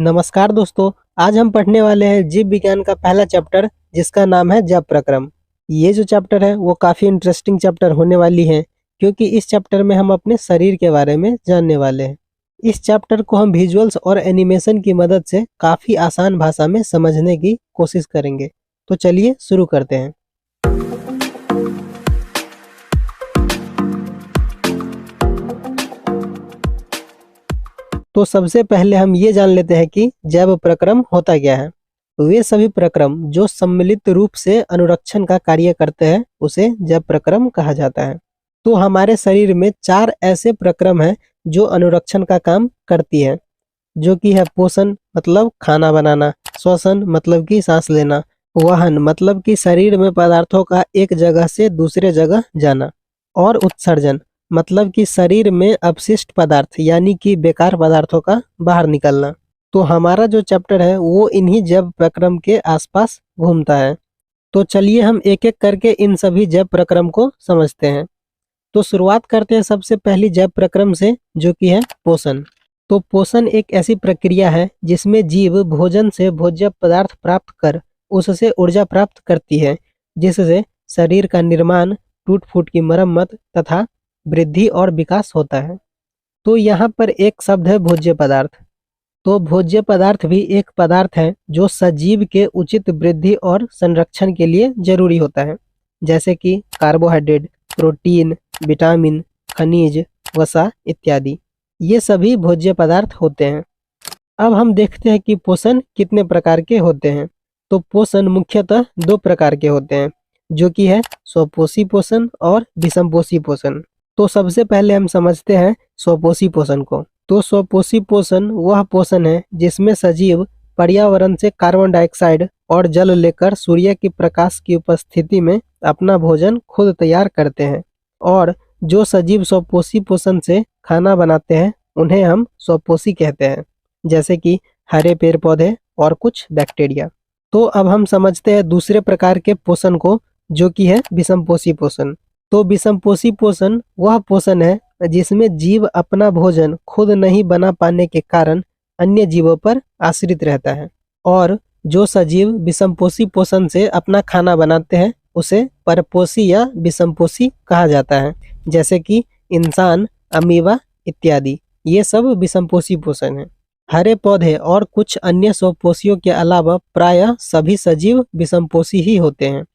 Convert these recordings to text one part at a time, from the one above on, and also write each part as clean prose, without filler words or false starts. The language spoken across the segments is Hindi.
नमस्कार दोस्तों। आज हम पढ़ने वाले हैं जीव विज्ञान का पहला चैप्टर जिसका नाम है जब प्रक्रम। ये जो चैप्टर है वो काफ़ी इंटरेस्टिंग चैप्टर होने वाली है क्योंकि इस चैप्टर में हम अपने शरीर के बारे में जानने वाले हैं। इस चैप्टर को हम विजुअल्स और एनिमेशन की मदद से काफ़ी आसान भाषा में समझने की कोशिश करेंगे। तो चलिए शुरू करते हैं। तो सबसे पहले हम ये जान लेते हैं कि जैव प्रक्रम होता क्या है। वे सभी प्रक्रम जो सम्मिलित रूप से अनुरक्षण का कार्य करते हैं उसे जैव प्रक्रम कहा जाता है। तो हमारे शरीर में 4 ऐसे प्रक्रम हैं जो अनुरक्षण का काम करती है, जो कि है पोषण मतलब खाना बनाना, श्वसन मतलब कि सांस लेना, वहन मतलब कि शरीर में पदार्थों का एक जगह से दूसरे जगह जाना, और उत्सर्जन मतलब कि शरीर में अपशिष्ट पदार्थ यानी कि बेकार पदार्थों का बाहर निकलना। तो हमारा जो चैप्टर है वो इन्हीं जैव प्रक्रम के आसपास घूमता है। तो चलिए हम एक एक करके इन सभी जैव प्रक्रम को समझते हैं। तो शुरुआत करते हैं सबसे पहली जैव प्रक्रम से, जो कि है पोषण। तो पोषण एक ऐसी प्रक्रिया है जिसमें जीव भोजन से भोज्य पदार्थ प्राप्त कर उससे ऊर्जा प्राप्त करती है, जिससे शरीर का निर्माण, टूट फूट की मरम्मत तथा वृद्धि और विकास होता है। तो यहाँ पर एक शब्द है भोज्य पदार्थ। तो भोज्य पदार्थ भी एक पदार्थ है जो सजीव के उचित वृद्धि और संरक्षण के लिए जरूरी होता है, जैसे कि कार्बोहाइड्रेट, प्रोटीन, विटामिन, खनिज, वसा इत्यादि। ये सभी भोज्य पदार्थ होते हैं। अब हम देखते हैं कि पोषण कितने प्रकार के होते हैं। तो पोषण मुख्यतः 2 प्रकार के होते हैं, जो कि है स्वपोषी पोषण और विषमपोषी पोषण। तो सबसे पहले हम समझते हैं स्वपोषी पोषण को। तो स्वपोषी पोषण वह पोषण है जिसमें सजीव पर्यावरण से कार्बन डाइऑक्साइड और जल लेकर सूर्य की प्रकाश की उपस्थिति में अपना भोजन खुद तैयार करते हैं, और जो सजीव स्वपोषी पोषण से खाना बनाते हैं उन्हें हम स्वपोषी कहते हैं, जैसे कि हरे पेड़ पौधे और कुछ बैक्टीरिया। तो अब हम समझते हैं दूसरे प्रकार के पोषण को, जो कि है विषमपोषी पोषण। तो विषमपोषी पोषण वह पोषण है जिसमें जीव अपना भोजन खुद नहीं बना पाने के कारण अन्य जीवों पर आश्रित रहता है, और जो सजीव विषमपोषी पोषण से अपना खाना बनाते हैं उसे परपोषी या विषमपोषी कहा जाता है, जैसे कि इंसान, अमीबा इत्यादि। ये सब विषमपोषी पोषण है। हरे पौधे और कुछ अन्य स्वपोषियों के अलावा प्रायः सभी सजीव विषमपोषी ही होते हैं।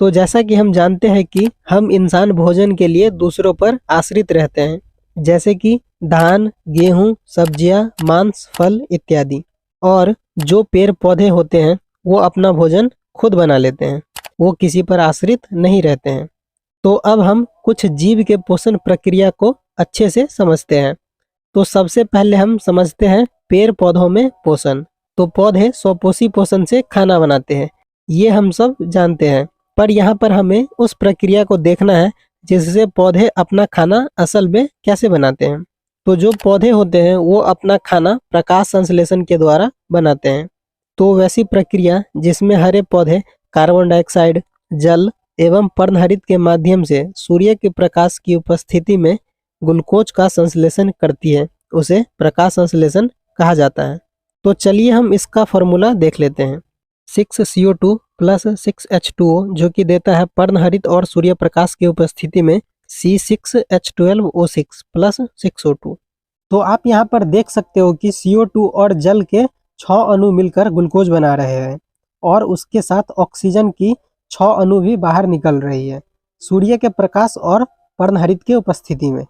तो जैसा कि हम जानते हैं कि हम इंसान भोजन के लिए दूसरों पर आश्रित रहते हैं, जैसे कि धान, गेहूं, सब्जियां, मांस, फल इत्यादि। और जो पेड़ पौधे होते हैं वो अपना भोजन खुद बना लेते हैं, वो किसी पर आश्रित नहीं रहते हैं। तो अब हम कुछ जीव के पोषण प्रक्रिया को अच्छे से समझते हैं। तो सबसे पहले हम समझते हैं पेड़ पौधों में पोषण। तो पौधे स्वपोषी पोषण से खाना बनाते हैं, ये हम सब जानते हैं, पर यहाँ पर हमें उस प्रक्रिया को देखना है जिससे पौधे अपना खाना असल में कैसे बनाते हैं। तो जो पौधे होते हैं वो अपना खाना प्रकाश संश्लेषण के द्वारा बनाते हैं। तो वैसी प्रक्रिया जिसमें हरे पौधे कार्बन डाइऑक्साइड, जल एवं पर्णहरित के माध्यम से सूर्य के प्रकाश की उपस्थिति में ग्लूकोज का संश्लेषण करती है, उसे प्रकाश संश्लेषण कहा जाता है। तो चलिए हम इसका फॉर्मूला देख लेते हैं। 6CO2 प्लस 6H2O, जो कि देता है पर्णहरित और सूर्य प्रकाश की उपस्थिति में C6H12O6 प्लस 6O2। तो आप यहाँ पर देख सकते हो कि CO2 और जल के 6 अणु मिलकर ग्लूकोज बना रहे हैं, और उसके साथ ऑक्सीजन की 6 अणु भी बाहर निकल रही है सूर्य के प्रकाश और पर्णहरित की उपस्थिति में।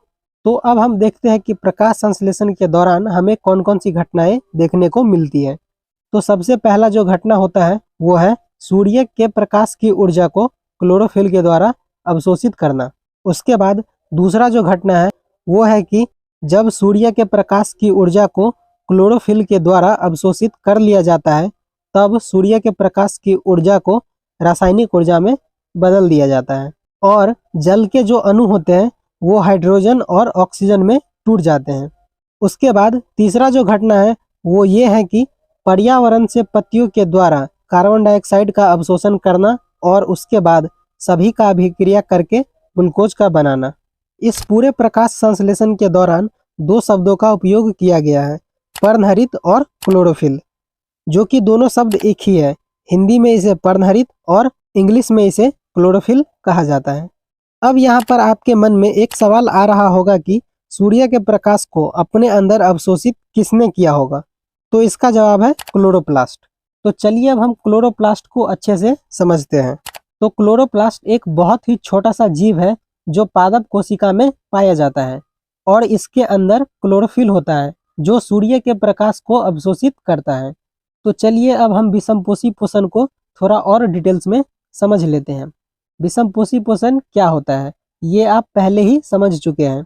तो अब हम देखते हैं कि प्रकाश संश्लेषण के दौरान हमें कौन कौन सी घटनाएं देखने को मिलती है। तो सबसे पहला जो घटना होता है वो है सूर्य के प्रकाश की ऊर्जा को क्लोरोफिल के द्वारा अवशोषित करना। उसके बाद दूसरा जो घटना है वो है कि जब सूर्य के प्रकाश की ऊर्जा को क्लोरोफिल के द्वारा अवशोषित कर लिया जाता है, तब सूर्य के प्रकाश की ऊर्जा को रासायनिक ऊर्जा में बदल दिया जाता है, और जल के जो अणु होते हैं वो हाइड्रोजन और ऑक्सीजन में टूट जाते हैं। उसके बाद तीसरा जो घटना है वो ये है कि पर्यावरण से पत्तियों के द्वारा कार्बन डाइऑक्साइड का अवशोषण करना और उसके बाद सभी का अभिक्रिया करके ग्लूकोज का बनाना। इस पूरे प्रकाश संश्लेषण के दौरान 2 शब्दों का उपयोग किया गया है। पर्णहरित और क्लोरोफिल, जो कि दोनों शब्द एक ही है। हिंदी में इसे पर्णहरित और इंग्लिश में इसे क्लोरोफिल कहा जाता है। अब यहाँ पर आपके मन में एक सवाल आ रहा होगा कि सूर्य के प्रकाश को अपने अंदर अवशोषित किसने किया होगा? तो इसका जवाब है क्लोरोप्लास्ट। तो चलिए अब हम क्लोरोप्लास्ट को अच्छे से समझते हैं। तो क्लोरोप्लास्ट एक बहुत ही छोटा सा जीव है जो पादप कोशिका में पाया जाता है और इसके अंदर क्लोरोफिल होता है जो सूर्य के प्रकाश को अवशोषित करता है। तो चलिए अब हम विषमपोषी पोषण को थोड़ा और डिटेल्स में समझ लेते हैं। विषमपोषी पोषण क्या होता है ये आप पहले ही समझ चुके हैं।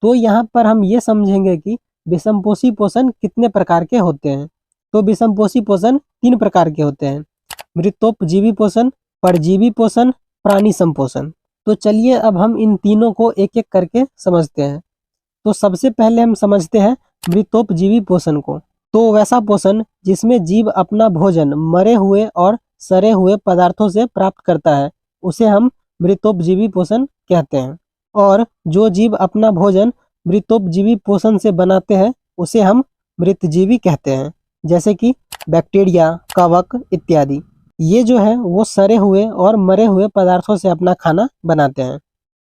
तो यहाँ पर हम ये समझेंगे कि विषमपोषी पोषण कितने प्रकार के होते हैं। तो विषमपोषी पोषण 3 प्रकार के होते हैं: मृतोपजीवी पोषण, परजीवी पोषण, प्राणी संपोषण। तो चलिए अब हम इन तीनों को एक एक करके समझते हैं। तो सबसे पहले हम समझते हैं मृतोपजीवी पोषण को। तो वैसा पोषण जिसमें जीव अपना भोजन मरे हुए और सड़े हुए पदार्थों से प्राप्त करता है उसे हम मृतोपजीवी पोषण कहते हैं। और जो जीव अपना भोजन मृतोपजीवी पोषण से बनाते हैं उसे हम मृतजीवी कहते हैं, जैसे कि बैक्टीरिया, कवक इत्यादि। ये जो है वो सड़े हुए और मरे हुए पदार्थों से अपना खाना बनाते हैं।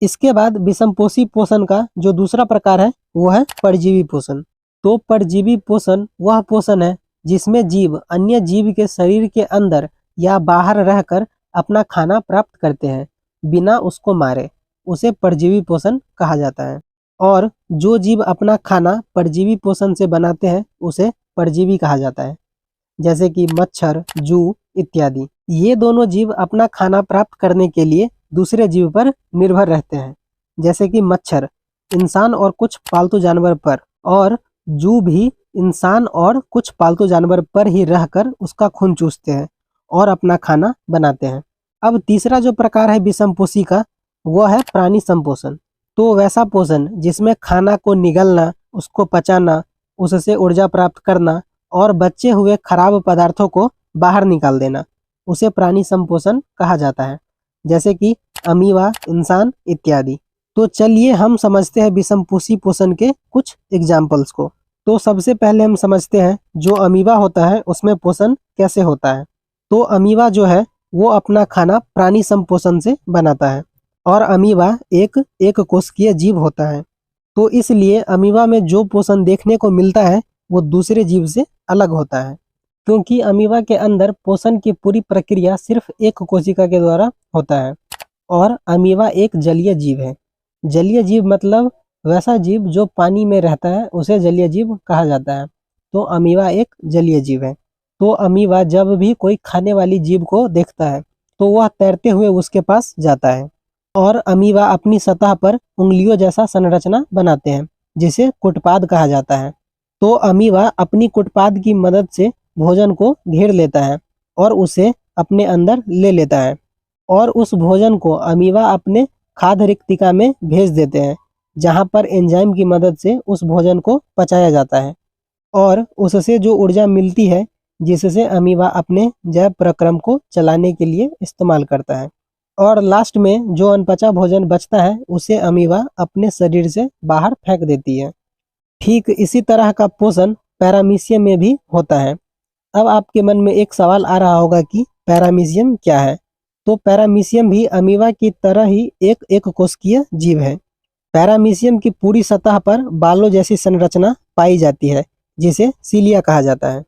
इसके बाद विषमपोषी पोषण का जो दूसरा प्रकार है वो है परजीवी पोषण। तो परजीवी पोषण वह पोषण है जिसमें जीव अन्य जीव के शरीर के अंदर या बाहर रहकर अपना खाना प्राप्त करते हैं बिना उसको मारे, उसे परजीवी पोषण कहा जाता है। और जो जीव अपना खाना परजीवी पोषण से बनाते हैं उसे परजीवी कहा जाता है, जैसे कि मच्छर, जू इत्यादि। ये दोनों जीव अपना खाना प्राप्त करने के लिए दूसरे जीव पर निर्भर रहते हैं, जैसे कि मच्छर इंसान और कुछ पालतू जानवर पर, और जू भी इंसान और कुछ पालतू जानवर पर ही रहकर उसका खून चूसते हैं और अपना खाना बनाते हैं। अब तीसरा जो प्रकार है विषमपोषी का वो है प्राणी संपोषण। तो वैसा पोषण जिसमें खाना को निगलना, उसको पचाना, उससे ऊर्जा प्राप्त करना और बचे हुए खराब पदार्थों को बाहर निकाल देना, उसे प्राणी संपोषण कहा जाता है, जैसे कि अमीबा, इंसान इत्यादि। तो चलिए हम समझते हैं विषमपोषी पोषण के कुछ एग्जाम्पल्स को। तो सबसे पहले हम समझते हैं जो अमीबा होता है उसमें पोषण कैसे होता है। तो अमीबा जो है वो अपना खाना प्राणी संपोषण से बनाता है और अमीबा एक कोशिकीय जीव होता है। तो इसलिए अमीबा में जो पोषण देखने को मिलता है वो दूसरे जीव से अलग होता है, क्योंकि अमीबा के अंदर पोषण की पूरी प्रक्रिया सिर्फ एक कोशिका के द्वारा होता है। और अमीबा एक जलीय जीव है। जलीय जीव मतलब वैसा जीव जो पानी में रहता है उसे जलीय जीव कहा जाता है। तो अमीबा एक जलीय जीव है। तो अमीबा जब भी कोई खाने वाली जीव को देखता है तो वह तैरते हुए उसके पास जाता है और अमीबा अपनी सतह पर उंगलियों जैसा संरचना बनाते हैं जिसे कुटपाद कहा जाता है। तो अमीबा अपनी कुटपाद की मदद से भोजन को घेर लेता है और उसे अपने अंदर ले लेता है और उस भोजन को अमीबा अपने खाद्य रिक्तिका में भेज देते हैं, जहां पर एंजाइम की मदद से उस भोजन को पचाया जाता है और उससे जो ऊर्जा मिलती है जिससे अमीबा अपने जैव प्रक्रम को चलाने के लिए इस्तेमाल करता है। और लास्ट में जो अनपचा भोजन बचता है उसे अमीबा अपने शरीर से बाहर फेंक देती है। ठीक इसी तरह का पोषण पैरामीशियम में भी होता है। अब आपके मन में एक सवाल आ रहा होगा कि पैरामीशियम क्या है। तो पैरामीशियम भी अमीबा की तरह ही एक कोशिकीय जीव है। पैरामीशियम की पूरी सतह पर बालों जैसी संरचना पाई जाती है जिसे सीलिया कहा जाता है।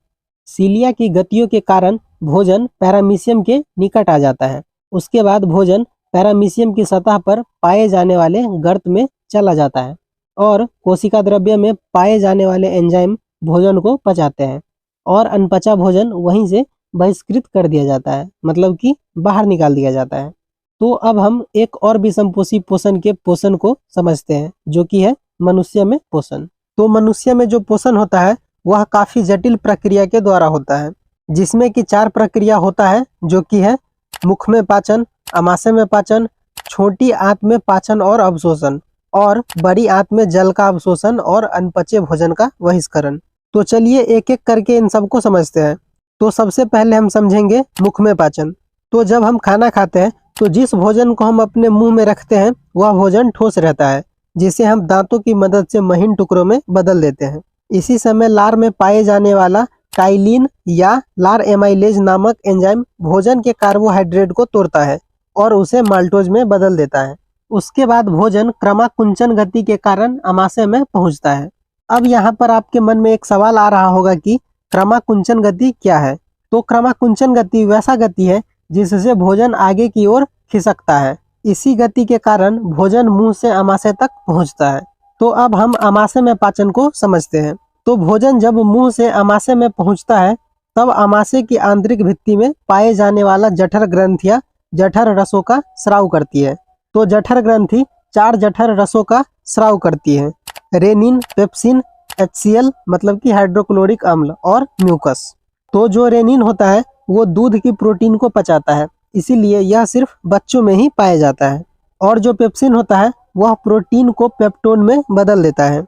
सीलिया की गतियों के कारण भोजन पैरामीशियम के निकट आ जाता है। उसके बाद भोजन पैरामीशियम की सतह पर पाए जाने वाले गर्त में चला जाता है और कोशिका द्रव्य में पाए जाने वाले एंजाइम भोजन को पचाते हैं और अनपचा भोजन वहीं से बहिष्कृत कर दिया जाता है, मतलब कि बाहर निकाल दिया जाता है। तो अब हम एक और विषमपोषी पोषण के पोषण को समझते हैं, जो कि है मनुष्य में पोषण। तो मनुष्य में जो पोषण होता है वह काफी जटिल प्रक्रिया के द्वारा होता है, जिसमें कि 4 प्रक्रिया होता है, जो कि है मुख में पाचन, आमाशय में पाचन, छोटी आंत में पाचन और अवशोषण, और बड़ी आंत में जल का अवशोषण और अनपचे भोजन का बहिष्करण। तो चलिए एक एक करके इन सबको समझते हैं। तो सबसे पहले हम समझेंगे मुख में पाचन। तो जब हम खाना खाते हैं तो जिस भोजन को हम अपने मुंह में रखते हैं वह भोजन ठोस रहता है, जिसे हम दांतों की मदद से महीन टुकड़ों में बदल देते हैं। इसी समय लार में पाए जाने वाला काइलिन या लार एमाइलेज नामक एंजाइम भोजन के कार्बोहाइड्रेट को तोड़ता है और उसे माल्टोज में बदल देता है। उसके बाद भोजन क्रमाकुंचन गति के कारण आमाशय में पहुंचता है। अब यहाँ पर आपके मन में एक सवाल आ रहा होगा कि क्रमाकुंचन गति क्या है। तो क्रमाकुंचन गति वैसा गति है जिससे भोजन आगे की ओर खिसकता है। इसी गति के कारण भोजन मुंह से आमाशय तक पहुंचता है। तो अब हम आमाशय में पाचन को समझते हैं। तो भोजन जब मुंह से आमाशय में पहुंचता है तब आमाशय की आंतरिक भित्ति में पाए जाने वाला जठर ग्रंथियां जठर रसों का स्राव करती है। तो जठर ग्रंथि 4 जठर रसों का स्राव करती है, रेनिन, पेप्सिन, HCl मतलब कि हाइड्रोक्लोरिक अम्ल और म्यूकस। तो जो रेनिन होता है वो दूध की प्रोटीन को पचाता है, इसीलिए यह सिर्फ बच्चों में ही पाया जाता है। और जो पेप्सिन होता है वह प्रोटीन को पेप्टोन में बदल देता है।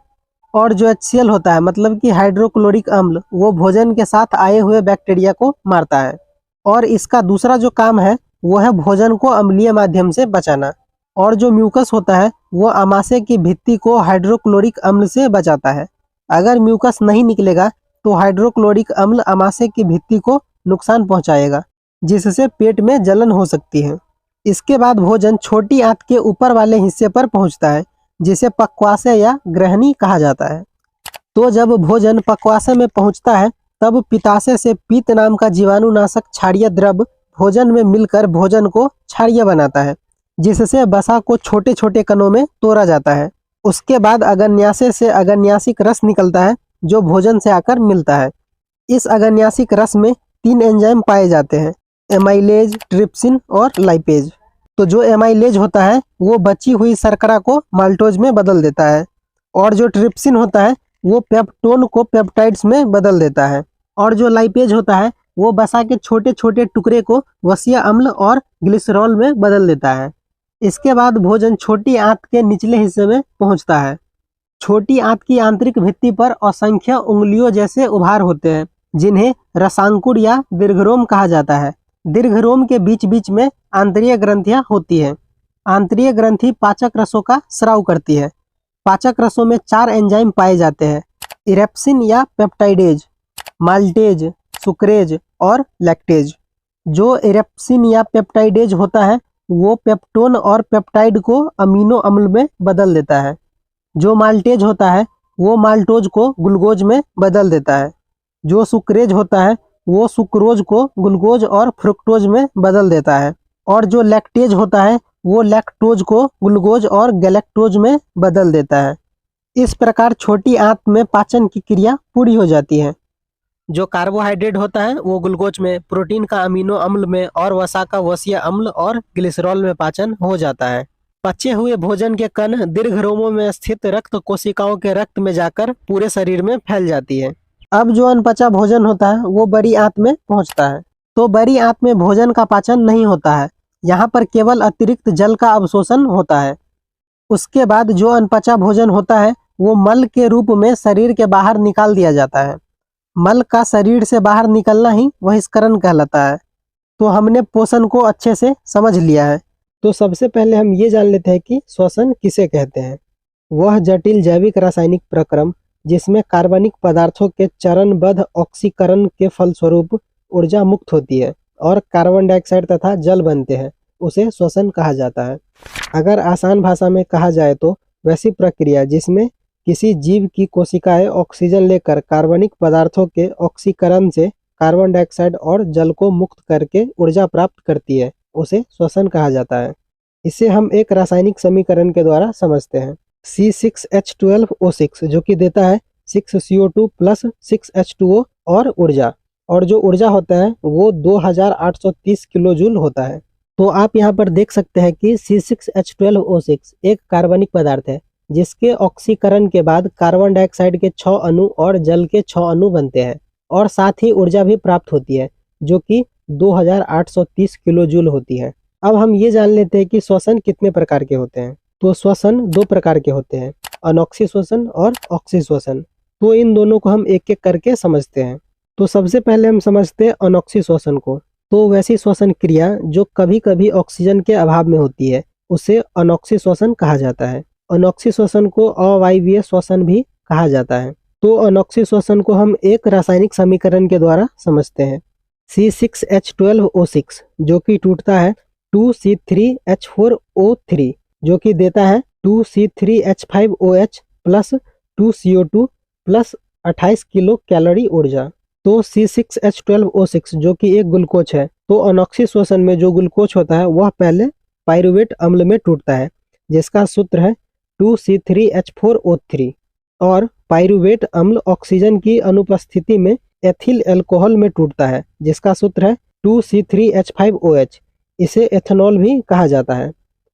और जो HCl होता है मतलब कि हाइड्रोक्लोरिक अम्ल, वो भोजन के साथ आए हुए बैक्टीरिया को मारता है। और इसका दूसरा जो काम है वो है भोजन को अम्लीय माध्यम से बचाना। और जो म्यूकस होता है वो आमाशय की भित्ति को हाइड्रोक्लोरिक अम्ल से बचाता है। अगर म्यूकस नहीं निकलेगा तो हाइड्रोक्लोरिक अम्ल आमाशय की भित्ति को नुकसान पहुंचाएगा, जिससे पेट में जलन हो सकती है। इसके बाद भोजन छोटी आंत के ऊपर वाले हिस्से पर पहुंचता है, जिसे पक्वाशय या ग्रहणी कहा जाता है। तो जब भोजन पक्वाशय में पहुंचता है तब पित्ताशय से पीत नाम का जीवाणुनाशक क्षारीय द्रव भोजन में मिलकर भोजन को क्षारीय बनाता है, जिससे वसा को छोटे छोटे कणों में तोड़ा जाता है। उसके बाद अगन्याशय से अगन्यासिक रस निकलता है जो भोजन से आकर मिलता है। इस अगन्यासिक रस में 3 एंजाइम पाए जाते हैं, एमाइलेज, ट्रिप्सिन और लाइपेज। तो जो एमाइलेज होता है वो बची हुई शर्करा को माल्टोज में बदल देता है, और जो ट्रिप्सिन होता है वो पेप्टोन को पेप्टाइड्स में बदल देता है, और जो लाइपेज होता है वो वसा के छोटे छोटे टुकड़े को वसीय अम्ल और ग्लिसरॉल में बदल देता है। इसके बाद भोजन छोटी आंत के निचले हिस्से में पहुंचता है। छोटी आंत की आंतरिक भित्ति पर असंख्य उंगलियों जैसे उभार होते हैं, जिन्हें रसांकुर या दीर्घरोम कहा जाता है। दीर्घरोम के बीच बीच में आंतरीय ग्रंथियां होती है। आंतरीय ग्रंथि पाचक रसों का स्राव करती है। पाचक रसों में 4 एंजाइम पाए जाते हैं, इरेप्सिन या पेप्टाइडेज, माल्टेज, सुक्रेज और लैक्टेज। जो इरेप्सिन या पेप्टाइडेज होता है वो पेप्टोन और पेप्टाइड को अमीनो अम्ल में बदल देता है। जो माल्टेज होता है वो माल्टोज को ग्लूकोज में बदल देता है। जो सुक्रेज होता है वो सुक्रोज को ग्लूकोज और फ्रुक्टोज में बदल देता है। और जो लैक्टेज होता है वो लैक्टोज को ग्लूकोज और गैलेक्टोज में बदल देता है। इस प्रकार छोटी आंत में पाचन की क्रिया पूरी हो जाती है। जो कार्बोहाइड्रेट होता है वो ग्लूकोज में, प्रोटीन का अमीनो अम्ल में और वसा का वसीय अम्ल और ग्लिसरॉल में पाचन हो जाता है। पचे हुए भोजन के कण दीर्घरोमों में स्थित रक्त कोशिकाओं के रक्त में जाकर पूरे शरीर में फैल जाती है। अब जो अनपचा भोजन होता है वो बड़ी आंत में पहुंचता है। तो बड़ी आंत में भोजन का पाचन नहीं होता है, यहाँ पर केवल अतिरिक्त जल का अवशोषण होता है। उसके बाद जो अनपचा भोजन होता है वो मल के रूप में शरीर के बाहर निकाल दिया जाता है। मल का शरीर से बाहर निकलना ही बहिष्करण कहलाता है। तो हमने पोषण को अच्छे से समझ लिया है। तो सबसे पहले हम ये जान लेते हैं कि श्वसन किसे कहते हैं। वह जटिल जैविक रासायनिक प्रक्रम जिसमें कार्बनिक पदार्थों के चरणबद्ध ऑक्सीकरण के फलस्वरूप ऊर्जा मुक्त होती है और कार्बन डाइऑक्साइड तथा जल बनते हैं, उसे श्वसन कहा जाता है। अगर आसान भाषा में कहा जाए तो वैसी प्रक्रिया जिसमें किसी जीव की कोशिकाएं ऑक्सीजन लेकर कार्बनिक पदार्थों के ऑक्सीकरण से कार्बन डाइऑक्साइड और जल को मुक्त करके ऊर्जा प्राप्त करती है, उसे श्वसन कहा जाता है। इसे हम एक रासायनिक समीकरण के द्वारा समझते हैं। C6H12O6 जो कि देता है 6CO2 प्लस 6H2O और ऊर्जा, और जो ऊर्जा होता है वो 2830 किलो जूल होता है। तो आप यहाँ पर देख सकते हैं कि C6H12O6 एक कार्बनिक पदार्थ है जिसके ऑक्सीकरण के बाद कार्बन डाइऑक्साइड के 6 अणु और जल के 6 अणु बनते हैं, और साथ ही ऊर्जा भी प्राप्त होती है जो कि 2830 किलो जूल होती है। अब हम ये जान लेते हैं कि श्वसन कितने प्रकार के होते हैं। तो श्वसन 2 प्रकार के होते हैं, अनोक्सी श्वसन और ऑक्सी श्वसन। तो इन दोनों को हम एक एक करके समझते हैं। तो सबसे पहले हम समझते हैं अनोक्सी श्वसन को। तो वैसी श्वसन क्रिया जो कभी कभी ऑक्सीजन के अभाव में होती है उसे अनोक्सी श्वसन कहा जाता है। अनोक्सी श्वसन को अवायवीय श्वसन भी कहा जाता है। तो अनोक्सी श्वसन को हम एक रासायनिक समीकरण के द्वारा समझते हैं। C6H12O6 जो कि टूटता है 2C3H4O3 जो कि देता है 2C3H5OH plus 2CO2 plus 28 kilo calorie ऊर्जा। तो C6H12O6 जो कि एक ग्लूकोज है, तो अनोक्सी श्वसन में जो ग्लूकोज होता है वह पहले पाइरुवेट अम्ल में टूटता है जिसका सूत्र है 2C3H4O3 और पाइरुवेट अम्ल ऑक्सीजन की अनुपस्थिति में एथिल अल्कोहल में टूटता है जिसका सूत्र है 2C3H5OH। इसे एथेनॉल भी कहा जाता है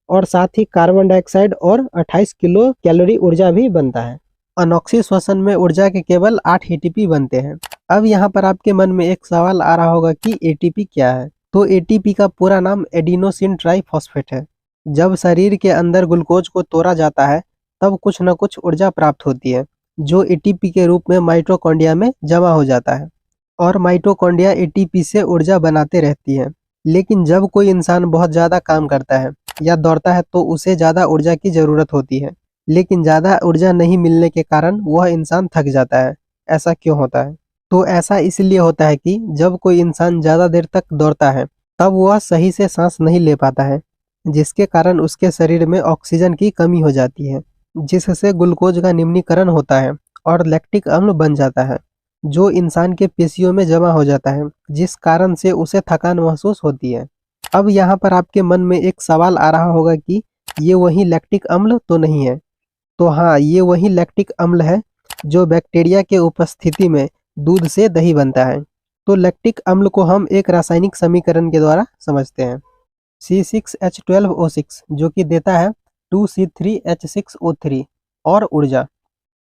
और साथ ही कार्बन डाइऑक्साइड और 28 किलो कैलोरी ऊर्जा भी बनता है। अनोक्सी श्वसन में ऊर्जा के केवल 8 एटीपी बनते हैं। अब यहाँ पर आपके मन में एक सवाल आ रहा होगा कि एटीपी क्या है। तो एटीपी का पूरा नाम एडिनोसिन ट्राइफॉस्फेट है। जब शरीर के अंदर ग्लूकोज को तोड़ा जाता है तब कुछ न कुछ ऊर्जा प्राप्त होती है जो एटीपी के रूप में माइटोकॉन्ड्रिया में जमा हो जाता है और माइटोकॉन्ड्रिया एटीपी से ऊर्जा बनाते रहती है। लेकिन जब कोई इंसान बहुत ज़्यादा काम करता है या दौड़ता है तो उसे ज़्यादा ऊर्जा की ज़रूरत होती है, लेकिन ज़्यादा ऊर्जा नहीं मिलने के कारण वह इंसान थक जाता है। ऐसा क्यों होता है? तो ऐसा इसलिए होता है कि जब कोई इंसान ज़्यादा देर तक दौड़ता है तब वह सही से सांस नहीं ले पाता है, जिसके कारण उसके शरीर में ऑक्सीजन की कमी हो जाती है, जिससे ग्लूकोज का निम्नीकरण होता है और लैक्टिक अम्ल बन जाता है जो इंसान के पेशियों में जमा हो जाता है, जिस कारण से उसे थकान महसूस होती है। अब यहाँ पर आपके मन में एक सवाल आ रहा होगा कि ये वही लैक्टिक अम्ल तो नहीं है। तो हाँ, ये वही लैक्टिक अम्ल है जो बैक्टीरिया के उपस्थिति में दूध से दही बनता है। तो लैक्टिक अम्ल को हम एक रासायनिक समीकरण के द्वारा समझते हैं। C6H12O6 जो कि देता है 2C3H6O3 और ऊर्जा।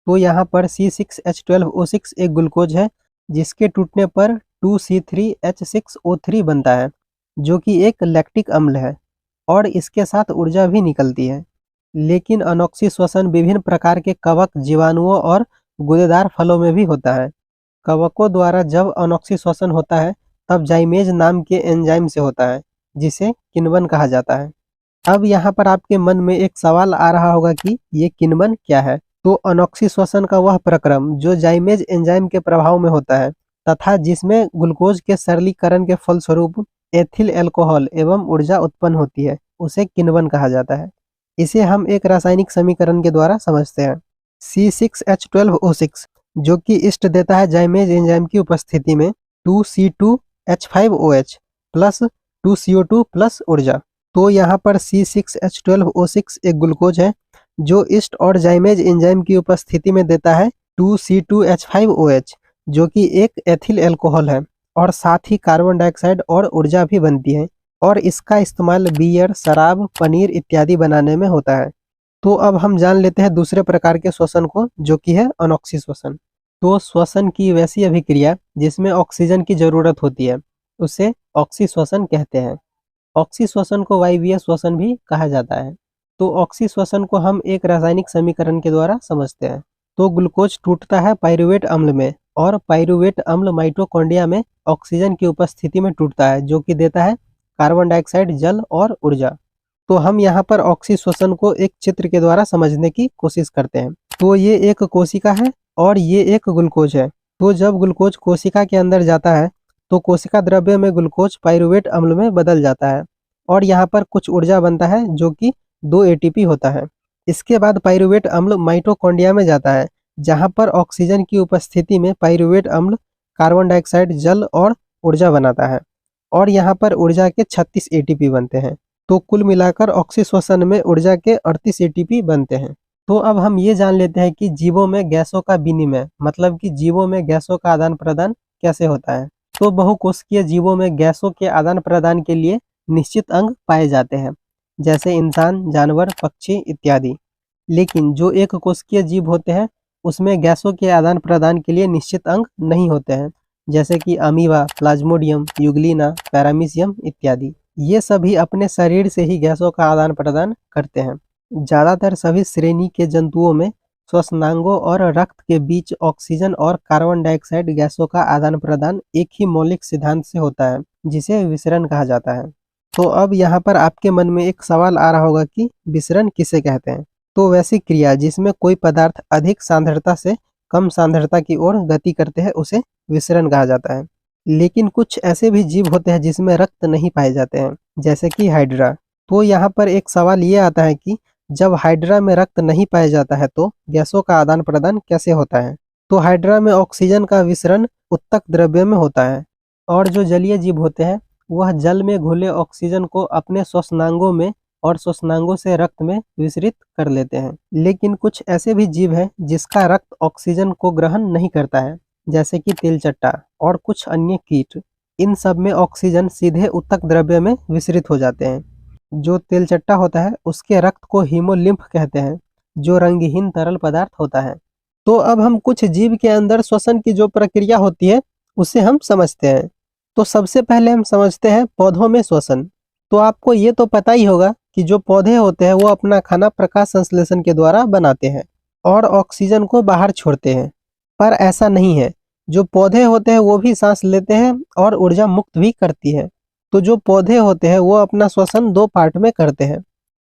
तो यहाँ पर C6H12O6 एक ग्लूकोज है जिसके टूटने पर 2C3H6O3 बनता है जो कि एक लैक्टिक अम्ल है और इसके साथ ऊर्जा भी निकलती है। लेकिन अनोक्सी श्वसन विभिन्न प्रकार के कवक, जीवाणुओं और गूदेदार फलों में भी होता है। कवकों द्वारा जब अनोक्सी श्वसन होता है तब जाइमेज नाम के एंजाइम से होता है जिसे किण्वन कहा जाता है। अब यहाँ पर आपके मन में एक सवाल आ रहा होगा कि ये किण्वन क्या है। तो अनोक्सी श्वसन का वह प्रक्रम जो जाइमेज एंजाइम के प्रभाव में होता है तथा जिसमें ग्लूकोज के सरलीकरण के फलस्वरूप एथिल अल्कोहल एवं ऊर्जा उत्पन्न होती है, उसे किण्वन कहा जाता है। इसे हम एक रासायनिक समीकरण के द्वारा समझते हैं। C6H12O6 जो कि इष्ट देता है जाइमेज एंजाइम की उपस्थिति में 2C2H5OH प्लस 2CO2 प्लस ऊर्जा। तो यहाँ पर C6H12O6 एक ग्लूकोज है जो इष्ट और जाइमेज एंजाइम की उपस्थिति में देता है 2C2H5OH जो कि एक एथिल अल्कोहल है और साथ ही कार्बन डाइऑक्साइड और ऊर्जा भी बनती है और इसका इस्तेमाल बियर, शराब, पनीर इत्यादि बनाने में होता है। तो अब हम जान लेते हैं दूसरे प्रकार के श्वसन को जो कि है अनोक्सी श्वसन। तो श्वसन की वैसी अभिक्रिया जिसमें ऑक्सीजन की जरूरत होती है उसे ऑक्सी श्वसन कहते हैं। ऑक्सी श्वसन को वायवीय श्वसन भी कहा जाता है। तो ऑक्सी श्वसन को हम एक रासायनिक समीकरण के द्वारा समझते हैं। तो ग्लूकोज टूटता है पाइरुवेट अम्ल में और पाइरुवेट अम्ल माइटोकॉन्ड्रिया में ऑक्सीजन की उपस्थिति में टूटता है जो कि देता है कार्बन डाइऑक्साइड, जल और ऊर्जा। तो हम यहाँ पर ऑक्सी श्वसन को एक चित्र के द्वारा समझने की कोशिश करते हैं। तो ये एक कोशिका है और ये एक ग्लूकोज है। तो जब ग्लूकोज कोशिका के अंदर जाता है तो कोशिका द्रव्य में ग्लूकोज पाइरुवेट अम्ल में बदल जाता है और यहाँ पर कुछ ऊर्जा बनता है जो कि 2 एटीपी होता है। इसके बाद पाइरुवेट अम्ल माइटोकॉन्ड्रिया में जाता है जहाँ पर ऑक्सीजन की उपस्थिति में पाइरुवेट अम्ल कार्बन डाइऑक्साइड, जल और ऊर्जा बनाता है और यहाँ पर ऊर्जा के 36 एटीपी बनते हैं। तो कुल मिलाकर ऑक्सी श्वसन में ऊर्जा के 38 एटीपी बनते हैं। तो अब हम ये जान लेते हैं कि जीवों में गैसों का विनिमय मतलब कि जीवों में गैसों का आदान प्रदान कैसे होता है। तो बहुकोशिकीय जीवों में गैसों के आदान प्रदान के लिए निश्चित अंग पाए जाते हैं जैसे इंसान, जानवर, पक्षी इत्यादि। लेकिन जो एक कोशिकीय जीव होते हैं उसमें गैसों के आदान प्रदान के लिए निश्चित अंग नहीं होते हैं जैसे कि अमीबा, प्लाज्मोडियम, यूग्लिना, पैरामीशियम इत्यादि। ये सभी अपने शरीर से ही गैसों का आदान प्रदान करते हैं। ज़्यादातर सभी श्रेणी के जंतुओं में श्वसनांगों और रक्त के बीच ऑक्सीजन और कार्बन डाइऑक्साइड गैसों का आदान प्रदान एक ही मौलिक सिद्धांत से होता है जिसे विसरण कहा जाता है। तो अब यहाँ पर आपके मन में एक सवाल आ रहा होगा कि विसरण किसे कहते हैं। तो वैसी क्रिया जिसमें कोई पदार्थ अधिक सांद्रता से कम सांद्रता की ओर गति करते हैं उसे विसरण कहा जाता है। लेकिन कुछ ऐसे भी जीव होते हैं जिसमें रक्त नहीं पाए जाते हैं, जैसे कि हाइड्रा। तो यहाँ पर एक सवाल ये आता है कि जब हाइड्रा में रक्त नहीं पाया जाता है तो गैसों का आदान प्रदान कैसे होता है? तो हाइड्रा में ऑक्सीजन का विसरण उत्तक द्रव्य में होता है, और जो जलीय जीव होते हैं वह जल में घुले ऑक्सीजन को अपने श्वसनांगों में और श्वसनांगों से रक्त में विसरित कर लेते हैं। लेकिन कुछ ऐसे भी जीव हैं जिसका रक्त ऑक्सीजन को ग्रहण नहीं करता है, जैसे कि तेलचट्टा और कुछ अन्य कीट। इन सब में ऑक्सीजन सीधे उत्तक द्रव्य में विसरित हो जाते हैं। जो तेलचट्टा होता है उसके रक्त को हीमोलिम्फ कहते हैं, जो रंगहीन तरल पदार्थ होता है। तो अब हम कुछ जीव के अंदर श्वसन की जो प्रक्रिया होती है उसे हम समझते हैं। तो सबसे पहले हम समझते हैं पौधों में श्वसन। तो आपको ये तो पता ही होगा कि जो पौधे होते हैं वो अपना खाना प्रकाश संश्लेषण के द्वारा बनाते हैं और ऑक्सीजन को बाहर छोड़ते हैं। पर ऐसा नहीं है, जो पौधे होते हैं वो भी सांस लेते हैं और ऊर्जा मुक्त भी करती है। तो जो पौधे होते हैं वो अपना श्वसन दो पार्ट में करते हैं।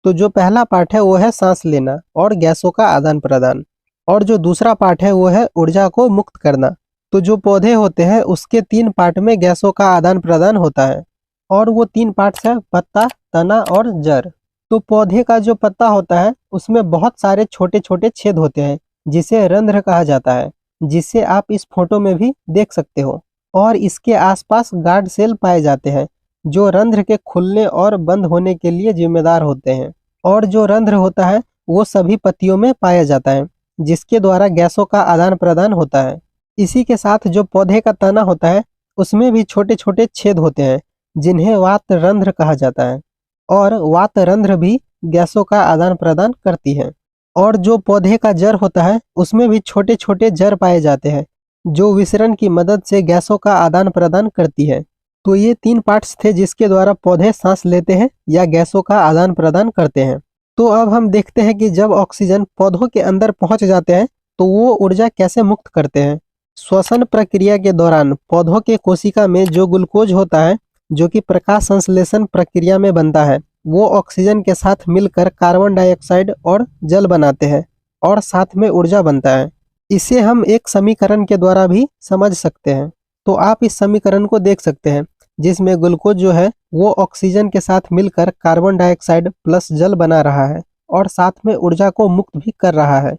तो जो पहला पार्ट है वो है सांस लेना और गैसों का आदान प्रदान, और जो दूसरा पार्ट है वो है ऊर्जा को मुक्त करना। तो जो पौधे होते हैं उसके 3 पार्ट में गैसों का आदान प्रदान होता है, और वो 3 पार्ट्स है पत्ता, तना और जड़। तो पौधे का जो पत्ता होता है उसमें बहुत सारे छोटे छोटे छेद होते हैं जिसे रंध्र कहा जाता है, जिसे आप इस फोटो में भी देख सकते हो। और इसके आसपास गार्ड सेल पाए जाते हैं जो रंध्र के खुलने और बंद होने के लिए जिम्मेदार होते हैं। और जो रंध्र होता है वो सभी पत्तियों में पाया जाता है, जिसके द्वारा गैसों का आदान प्रदान होता है। इसी के साथ जो पौधे का तना होता है उसमें भी छोटे छोटे छेद होते हैं जिन्हें वात रंध्र कहा जाता है, और वात रंध्र भी गैसों का आदान प्रदान करती है। और जो पौधे का जड़ होता है उसमें भी छोटे छोटे जड़ पाए जाते हैं जो विसरण की मदद से गैसों का आदान प्रदान करती है। तो ये 3 पार्ट्स थे जिसके द्वारा पौधे सांस लेते हैं या गैसों का आदान प्रदान करते हैं। तो अब हम देखते हैं कि जब ऑक्सीजन पौधों के अंदर पहुंच जाते हैं तो वो ऊर्जा कैसे मुक्त करते हैं। श्वसन प्रक्रिया के दौरान पौधों के कोशिका में जो ग्लूकोज होता है, जो कि प्रकाश संश्लेषण प्रक्रिया में बनता है, वो ऑक्सीजन के साथ मिलकर कार्बन डाइऑक्साइड और जल बनाते हैं और साथ में ऊर्जा बनता है। इसे हम एक समीकरण के द्वारा भी समझ सकते हैं। तो आप इस समीकरण को देख सकते हैं जिसमें ग्लूकोज जो है वो ऑक्सीजन के साथ मिलकर कार्बन डाइऑक्साइड प्लस जल बना रहा है और साथ में ऊर्जा को मुक्त भी कर रहा है।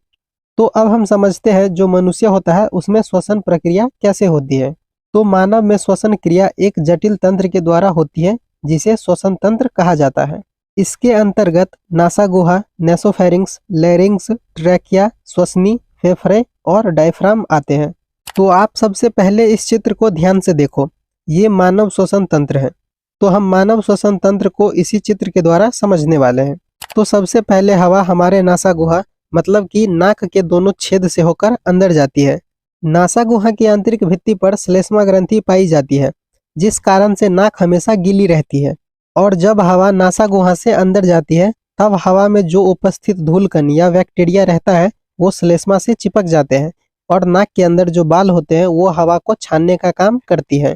तो अब हम समझते हैं जो मनुष्य होता है उसमें श्वसन प्रक्रिया कैसे होती है। तो मानव में श्वसन क्रिया एक जटिल तंत्र के द्वारा होती है जिसे श्वसन तंत्र कहा जाता है। इसके अंतर्गत नासागुहा, नेसोफेरिंक्स, लैरिंक्स, ट्रैकिया, श्वसनी, फेफड़े और डायफ्राम आते हैं। तो आप सबसे पहले इस चित्र को ध्यान से देखो, ये मानव श्वसन तंत्र है। तो हम मानव श्वसन तंत्र को इसी चित्र के द्वारा समझने वाले हैं। तो सबसे पहले हवा हमारे नासागुहा मतलब कि नाक के दोनों छेद से होकर अंदर जाती है। नासागुहा की आंतरिक भित्ति पर श्लेष्मा ग्रंथि पाई जाती है, जिस कारण से नाक हमेशा गीली रहती है। और जब हवा नासागुहा से अंदर जाती है तब हवा में जो उपस्थित धूलकण या बैक्टीरिया रहता है वो श्लेष्मा से चिपक जाते हैं, और नाक के अंदर जो बाल होते हैं वो हवा को छानने का काम करती है।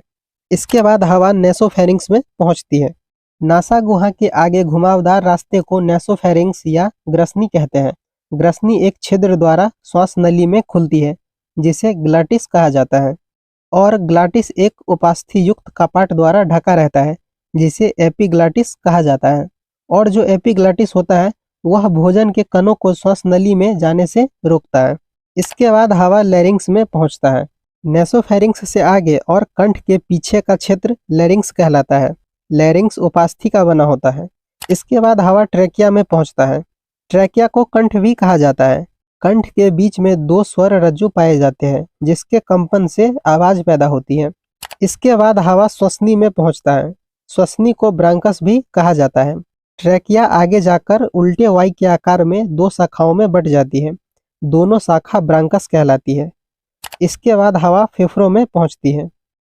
इसके बाद हवा नेसोफेरिंक्स में पहुंचती है। नासागुहा के आगे घुमावदार रास्ते को नेसोफेरिंक्स या ग्रसनी कहते हैं। ग्रसनी एक छिद्र द्वारा श्वास नली में खुलती है जिसे ग्लाटिस कहा जाता है, और ग्लाटिस एक उपास्थि युक्त कपाट द्वारा ढका रहता है जिसे एपिग्लाटिस कहा जाता है। और जो एपिग्लाटिस होता है वह भोजन के कणों को श्वास नली में जाने से रोकता है। इसके बाद हवा लैरिंक्स में पहुंचता है। नेसोफेरिंक्स से आगे और कंठ के पीछे का क्षेत्र लैरिंक्स कहलाता है। लैरिंक्स उपास्थि का बना होता है। इसके बाद हवा ट्रैकिया में पहुंचता है। ट्रैकिया को कंठ भी कहा जाता है। कंठ के बीच में 2 स्वर रज्जु पाए जाते हैं जिसके कंपन से आवाज पैदा होती है। इसके बाद हवा श्वसनी में पहुंचता है। श्वसनी को ब्रांकस भी कहा जाता है। ट्रैकिया आगे जाकर उल्टे वाई के आकार में 2 शाखाओं में बट जाती है। दोनों शाखा ब्रांकस कहलाती है। इसके बाद हवा फेफड़ों में पहुंचती है।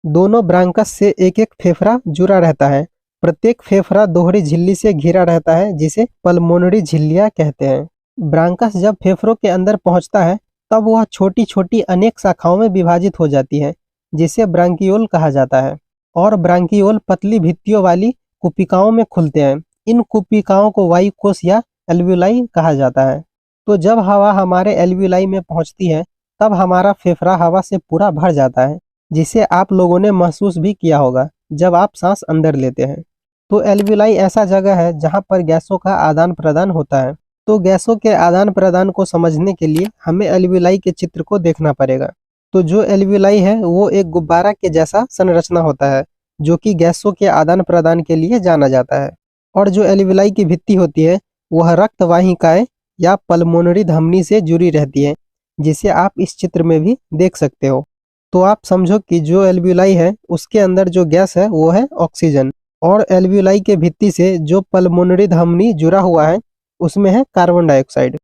दोनों ब्रांकस से एक एक फेफड़ा जुड़ा रहता है। प्रत्येक फेफड़ा दोहरी झिल्ली से घिरा रहता है जिसे पल्मोनरी झिल्लियां कहते हैं। ब्रांकस जब फेफड़ों के अंदर पहुंचता है तब वह छोटी छोटी अनेक शाखाओं में विभाजित हो जाती है जिसे ब्रांकियोल कहा जाता है। और ब्रांकियोल पतली भित्तियों वाली कुपिकाओं में खुलते हैं। इन कुपिकाओं को वायु कोश या एल्वियोलाई कहा जाता है। तो जब हवा हमारे एल्वियोलाई में पहुंचती है तब हमारा फेफड़ा हवा से पूरा भर जाता है, जिसे आप लोगों ने महसूस भी किया होगा जब आप सांस अंदर लेते हैं। तो एल्वियोलाई ऐसा जगह है जहाँ पर गैसों का आदान प्रदान होता है। तो गैसों के आदान प्रदान को समझने के लिए हमें एल्वियोलाई के चित्र को देखना पड़ेगा। तो जो एल्वियोलाई है वो एक गुब्बारा के जैसा संरचना होता है, जो कि गैसों के आदान प्रदान के लिए जाना जाता है। और जो एल्वियोलाई की भित्ति होती है वह रक्त वाहिकाएं या पल्मोनरी धमनी से जुड़ी रहती है, जिसे आप इस चित्र में भी देख सकते हो। तो आप समझो कि जो एल्वियोलाई है उसके अंदर जो गैस है वो है ऑक्सीजन, और एल्वियोलाई के भित्ति से जो पल्मोनरी धमनी जुड़ा हुआ है उसमें है कार्बन डाइऑक्साइड।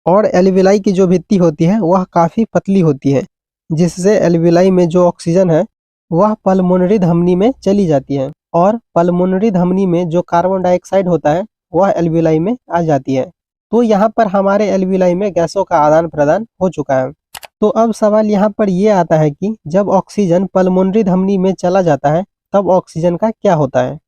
और एल्वियोलाई की जो भित्ति होती है वह काफ़ी पतली होती है, जिससे एल्वियोलाई में जो ऑक्सीजन है वह पल्मोनरी धमनी में चली जाती है, और पल्मोनरी धमनी में जो कार्बन डाइऑक्साइड होता है वह एल्वियोलाई में आ जाती है। तो यहाँ पर हमारे एल्वियोलाई में गैसों का आदान प्रदान हो चुका है। तो अब सवाल यहाँ पर ये आता है कि जब ऑक्सीजन पल्मोनरी धमनी में चला जाता है तब ऑक्सीजन का क्या होता है।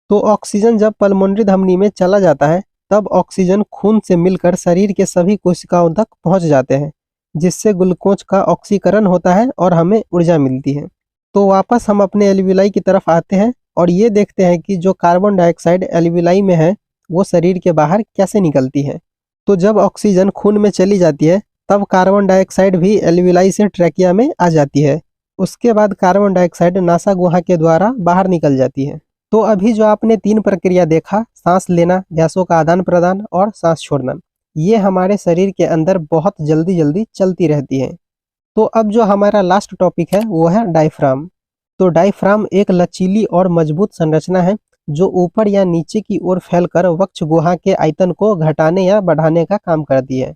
तो ऑक्सीजन जब पल्मोनरी धमनी में चला जाता है तब ऑक्सीजन खून से मिलकर शरीर के सभी कोशिकाओं तक पहुँच जाते हैं, जिससे ग्लूकोज का ऑक्सीकरण होता है और हमें ऊर्जा मिलती है। तो वापस हम अपने एल्वियोलाई की तरफ आते हैं और ये देखते हैं कि जो कार्बन डाइऑक्साइड एल्वियोलाई में है वो शरीर के बाहर कैसे निकलती है। तो जब ऑक्सीजन खून में चली जाती है तब कार्बन डाइऑक्साइड भी एल्वियोलाई से ट्रैकिया में आ जाती है। उसके बाद कार्बन डाइऑक्साइड नासा गुहा के द्वारा बाहर निकल जाती है। तो अभी जो आपने 3 प्रक्रिया देखा, सांस लेना, गैसों का आदान प्रदान और सांस छोड़ना, ये हमारे शरीर के अंदर बहुत जल्दी जल्दी चलती रहती है। तो अब जो हमारा लास्ट टॉपिक है वो है डायफ्राम। तो डायफ्राम एक लचीली और मजबूत संरचना है जो ऊपर या नीचे की ओर फैलकर वक्ष गुहा के आयतन को घटाने या बढ़ाने का काम करती है।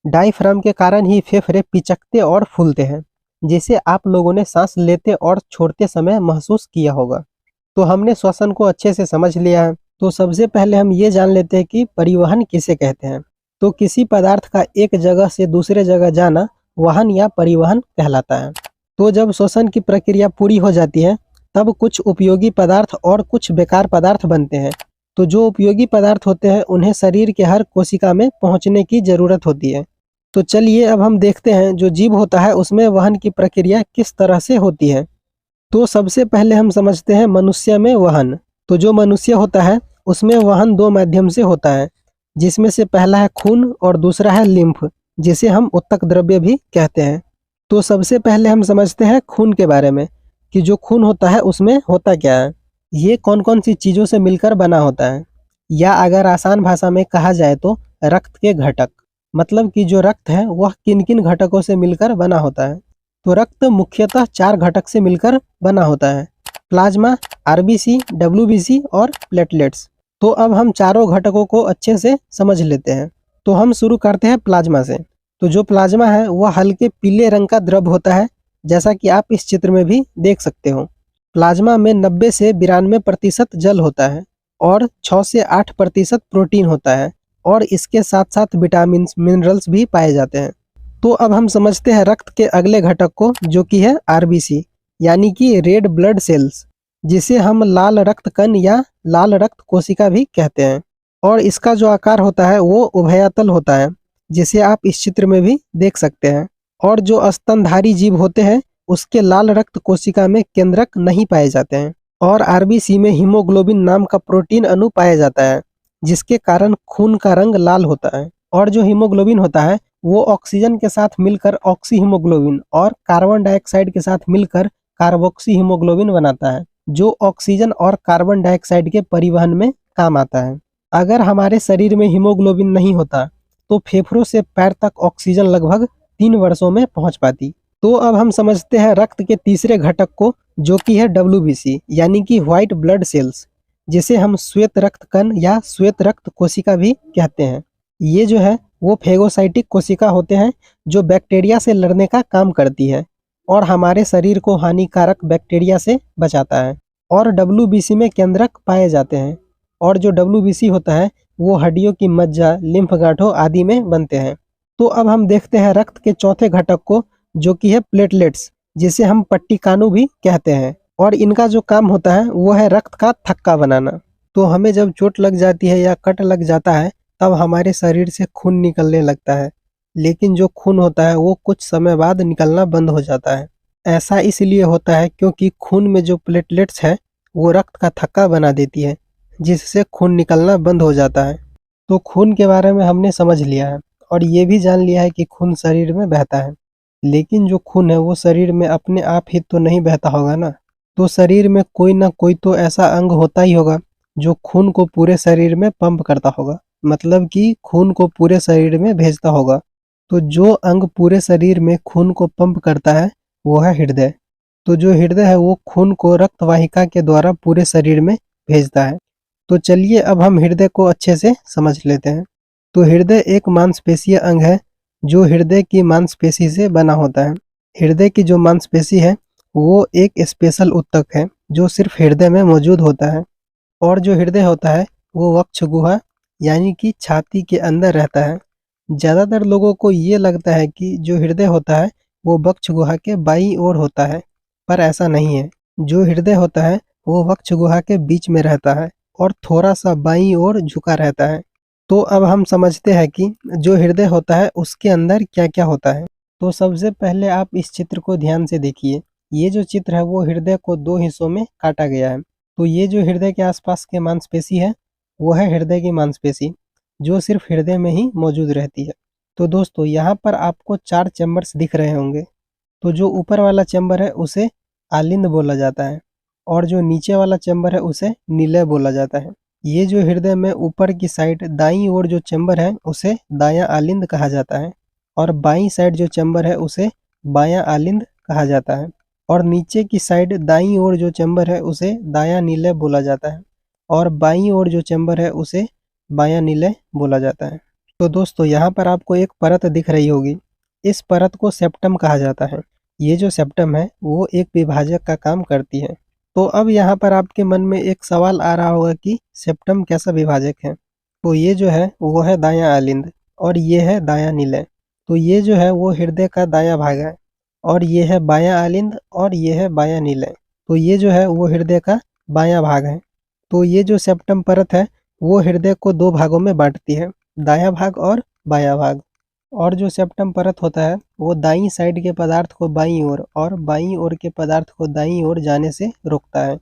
डायफ्राम के कारण ही फेफड़े पिचकते और फूलते हैं, जिसे आप लोगों ने सांस लेते और छोड़ते समय महसूस किया होगा। तो हमने श्वसन को अच्छे से समझ लिया है। तो सबसे पहले हम ये जान लेते हैं कि परिवहन किसे कहते हैं। तो किसी पदार्थ का एक जगह से दूसरे जगह जाना वहन या परिवहन कहलाता है। तो जब श्वसन की प्रक्रिया पूरी हो जाती है तब कुछ उपयोगी पदार्थ और कुछ बेकार पदार्थ बनते हैं। तो जो उपयोगी पदार्थ होते हैं उन्हें शरीर के हर कोशिका में पहुंचने की ज़रूरत होती है। तो चलिए अब हम देखते हैं जो जीव होता है उसमें वहन की प्रक्रिया किस तरह से होती है। तो सबसे पहले हम समझते हैं मनुष्य में वहन। तो जो मनुष्य होता है उसमें वहन 2 माध्यम से होता है, जिसमें से पहला है खून और दूसरा है लिम्फ, जिसे हम उत्तक द्रव्य भी कहते हैं। तो सबसे पहले हम समझते हैं खून के बारे में कि जो खून होता है उसमें होता क्या है, ये कौन कौन सी चीज़ों से मिलकर बना होता है, या अगर आसान भाषा में कहा जाए तो रक्त के घटक। मतलब कि जो रक्त है वह किन किन घटकों से मिलकर बना होता है। तो रक्त मुख्यतः 4 घटक से मिलकर बना होता है: प्लाज्मा, आरबीसी, डब्ल्यूबीसी और प्लेटलेट्स। तो अब हम चारों घटकों को अच्छे से समझ लेते हैं। तो हम शुरू करते हैं प्लाज्मा से। तो जो प्लाज्मा है वह हल्के पीले रंग का द्रव होता है, जैसा कि आप इस चित्र में भी देख सकते हो। प्लाज्मा में 90 से 92% जल होता है और 6 से 8% प्रोटीन होता है, और इसके साथ साथ विटामिन मिनरल्स भी पाए जाते हैं। तो अब हम समझते हैं रक्त के अगले घटक को, जो कि है आरबीसी, यानी कि रेड ब्लड सेल्स, जिसे हम लाल रक्त कण या लाल रक्त कोशिका भी कहते हैं। और इसका जो आकार होता है वो उभयतल होता है, जिसे आप इस चित्र में भी देख सकते हैं। और जो स्तनधारी जीव होते हैं उसके लाल रक्त कोशिका में केंद्रक नहीं पाए जाते हैं, और आरबीसी में हीमोग्लोबिन नाम का प्रोटीन अणु पाया जाता है, जिसके कारण खून का रंग लाल होता है। और जो हीमोग्लोबिन होता है वो ऑक्सीजन के साथ मिलकर ऑक्सी हीमोग्लोबिन और कार्बन डाइऑक्साइड के साथ मिलकर कार्बोक्सी हीमोग्लोबिन बनाता है, जो ऑक्सीजन और कार्बन डाइऑक्साइड के परिवहन में काम आता है। अगर हमारे शरीर में हीमोग्लोबिन नहीं होता तो फेफड़ों से पैर तक ऑक्सीजन लगभग 3 वर्षों में पहुंच पाती। तो अब हम समझते हैं रक्त के तीसरे घटक को, जो कि है डब्ल्यूबीसी, यानी कि व्हाइट ब्लड सेल्स, जिसे हम श्वेत रक्त कण या श्वेत रक्त कोशिका भी कहते हैं। ये जो है वो फेगोसाइटिक कोशिका होते हैं जो बैक्टीरिया से लड़ने का काम करती है और हमारे शरीर को हानिकारक बैक्टीरिया से बचाता है। और डब्ल्यूबीसी में केंद्रक पाए जाते हैं, और जो डब्ल्यूबीसी होता है वो हड्डियों की मज्जा, लिम्फ गांठों आदि में बनते हैं। तो अब हम देखते हैं रक्त के चौथे घटक को, जो कि है प्लेटलेट्स, जिसे हम पट्टिकानु भी कहते हैं। और इनका जो काम होता है वो है रक्त का थक्का बनाना। तो हमें जब चोट लग जाती है या कट लग जाता है तब हमारे शरीर से खून निकलने लगता है, लेकिन जो खून होता है वो कुछ समय बाद निकलना बंद हो जाता है। ऐसा इसलिए होता है क्योंकि खून में जो प्लेटलेट्स है वो रक्त का थक्का बना देती है, जिससे खून निकलना बंद हो जाता है। तो खून के बारे में हमने समझ लिया है और ये भी जान लिया है कि खून शरीर में बहता है। लेकिन जो खून है वो शरीर में अपने आप ही तो नहीं बहता होगा ना। तो शरीर में कोई ना कोई तो ऐसा अंग होता ही होगा जो खून को पूरे शरीर में पंप करता होगा, मतलब कि खून को पूरे शरीर में भेजता होगा। तो जो अंग पूरे शरीर में खून को पंप करता है वो है हृदय। तो जो हृदय है वो खून को रक्त वाहिका के द्वारा पूरे शरीर में भेजता है। तो चलिए अब हम हृदय को अच्छे से समझ लेते हैं। तो हृदय एक मांसपेशीय अंग है जो हृदय की मांसपेशी से बना होता है। हृदय की जो मांसपेशी है वो एक स्पेशल ऊतक है जो सिर्फ हृदय में मौजूद होता है। और जो हृदय होता है वो वक्ष गुहा यानी कि छाती के अंदर रहता है। ज़्यादातर लोगों को ये लगता है कि जो हृदय होता है वो वक्ष गुहा के बाईं ओर होता है, पर ऐसा नहीं है। जो हृदय होता है वो वक्ष गुहा के बीच में रहता है और थोड़ा सा बाईं ओर झुका रहता है। तो अब हम समझते हैं कि जो हृदय होता है उसके अंदर क्या क्या होता है। तो सबसे पहले आप इस चित्र को ध्यान से देखिए। ये जो चित्र है वो हृदय को दो हिस्सों में काटा गया है। तो ये जो हृदय के आसपास के मांसपेशी है वो है हृदय की मांसपेशी, जो सिर्फ हृदय में ही मौजूद रहती है। तो दोस्तों यहाँ पर आपको 4 चैम्बर्स दिख रहे होंगे। तो जो ऊपर वाला चैम्बर है उसे आलिंद बोला जाता है और जो नीचे वाला चैम्बर है उसे निलय बोला जाता है। ये जो हृदय में ऊपर की साइड दाईं ओर जो चैम्बर है उसे दायां आलिंद कहा जाता है और बाईं साइड जो चैम्बर है उसे बायां आलिंद कहा जाता है और नीचे की साइड दाईं ओर जो चैम्बर है उसे दायां निलय बोला जाता है और बाईं ओर जो चैम्बर है उसे बायां निलय बोला जाता है। तो दोस्तों यहाँ पर आपको एक परत दिख रही होगी। इस परत को सेप्टम कहा जाता है। ये जो सेप्टम है वो एक विभाजक का काम करती है। तो अब यहाँ पर आपके मन में एक सवाल आ रहा होगा कि सेप्टम कैसा विभाजक है। तो ये जो है वो है दायां आलिंद और ये है दायां निलय। तो ये जो है वो हृदय का दायां भाग है और ये है बायां आलिंद और ये है बायां निलय। तो ये जो है वो हृदय का बायां भाग है। तो ये जो सेप्टम परत है वो हृदय को दो भागों में बांटती है, दायां भाग और बायां भाग। और जो सेप्टम परत होता है वो दाईं साइड के पदार्थ को बाईं ओर और बाईं ओर के पदार्थ को दाईं ओर जाने से रोकता है।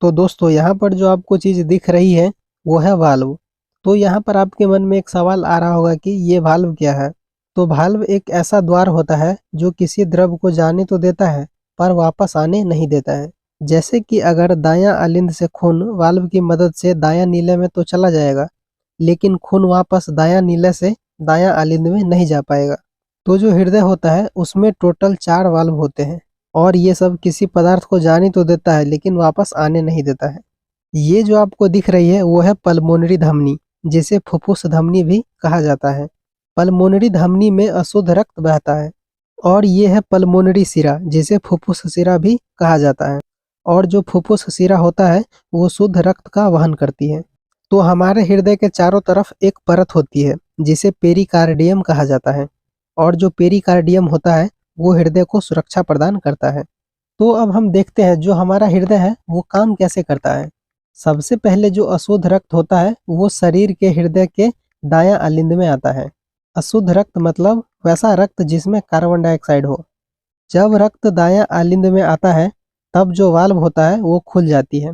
तो दोस्तों यहाँ पर जो आपको चीज़ दिख रही है वो है वाल्व। तो यहाँ पर आपके मन में एक सवाल आ रहा होगा कि ये वाल्व क्या है। तो वाल्व एक ऐसा द्वार होता है जो किसी द्रव को जाने तो देता है पर वापस आने नहीं देता है। जैसे कि अगर दायां आलिंद से खून वाल्व की मदद से दायां नीले में तो चला जाएगा, लेकिन खून वापस दायां नीले से दायां आलिंद में नहीं जा पाएगा। तो जो हृदय होता है उसमें टोटल 4 वाल्व होते हैं और ये सब किसी पदार्थ को जाने तो देता है लेकिन वापस आने नहीं देता है। ये जो आपको दिख रही है वो है पल्मोनरी धमनी, जिसे फुफ्फुस धमनी भी कहा जाता है। पल्मोनरी धमनी में अशुद्ध रक्त बहता है। और ये है पल्मोनरी शिरा, जिसे फुफ्फुस शिरा भी कहा जाता है। और जो फुफ्फुस शिरा होता है वो शुद्ध रक्त का वहन करती है। तो हमारे हृदय के चारों तरफ एक परत होती है जिसे पेरिकार्डियम कहा जाता है और जो पेरिकार्डियम होता है वो हृदय को सुरक्षा प्रदान करता है। तो अब हम देखते हैं जो हमारा हृदय है वो काम कैसे करता है। सबसे पहले जो अशुद्ध रक्त होता है वो शरीर के हृदय के दायां आलिंद में आता है। अशुद्ध रक्त मतलब वैसा रक्त जिसमें कार्बन डाइऑक्साइड हो। जब रक्त दायां आलिंद में आता है तब जो वाल्व होता है वो खुल जाती है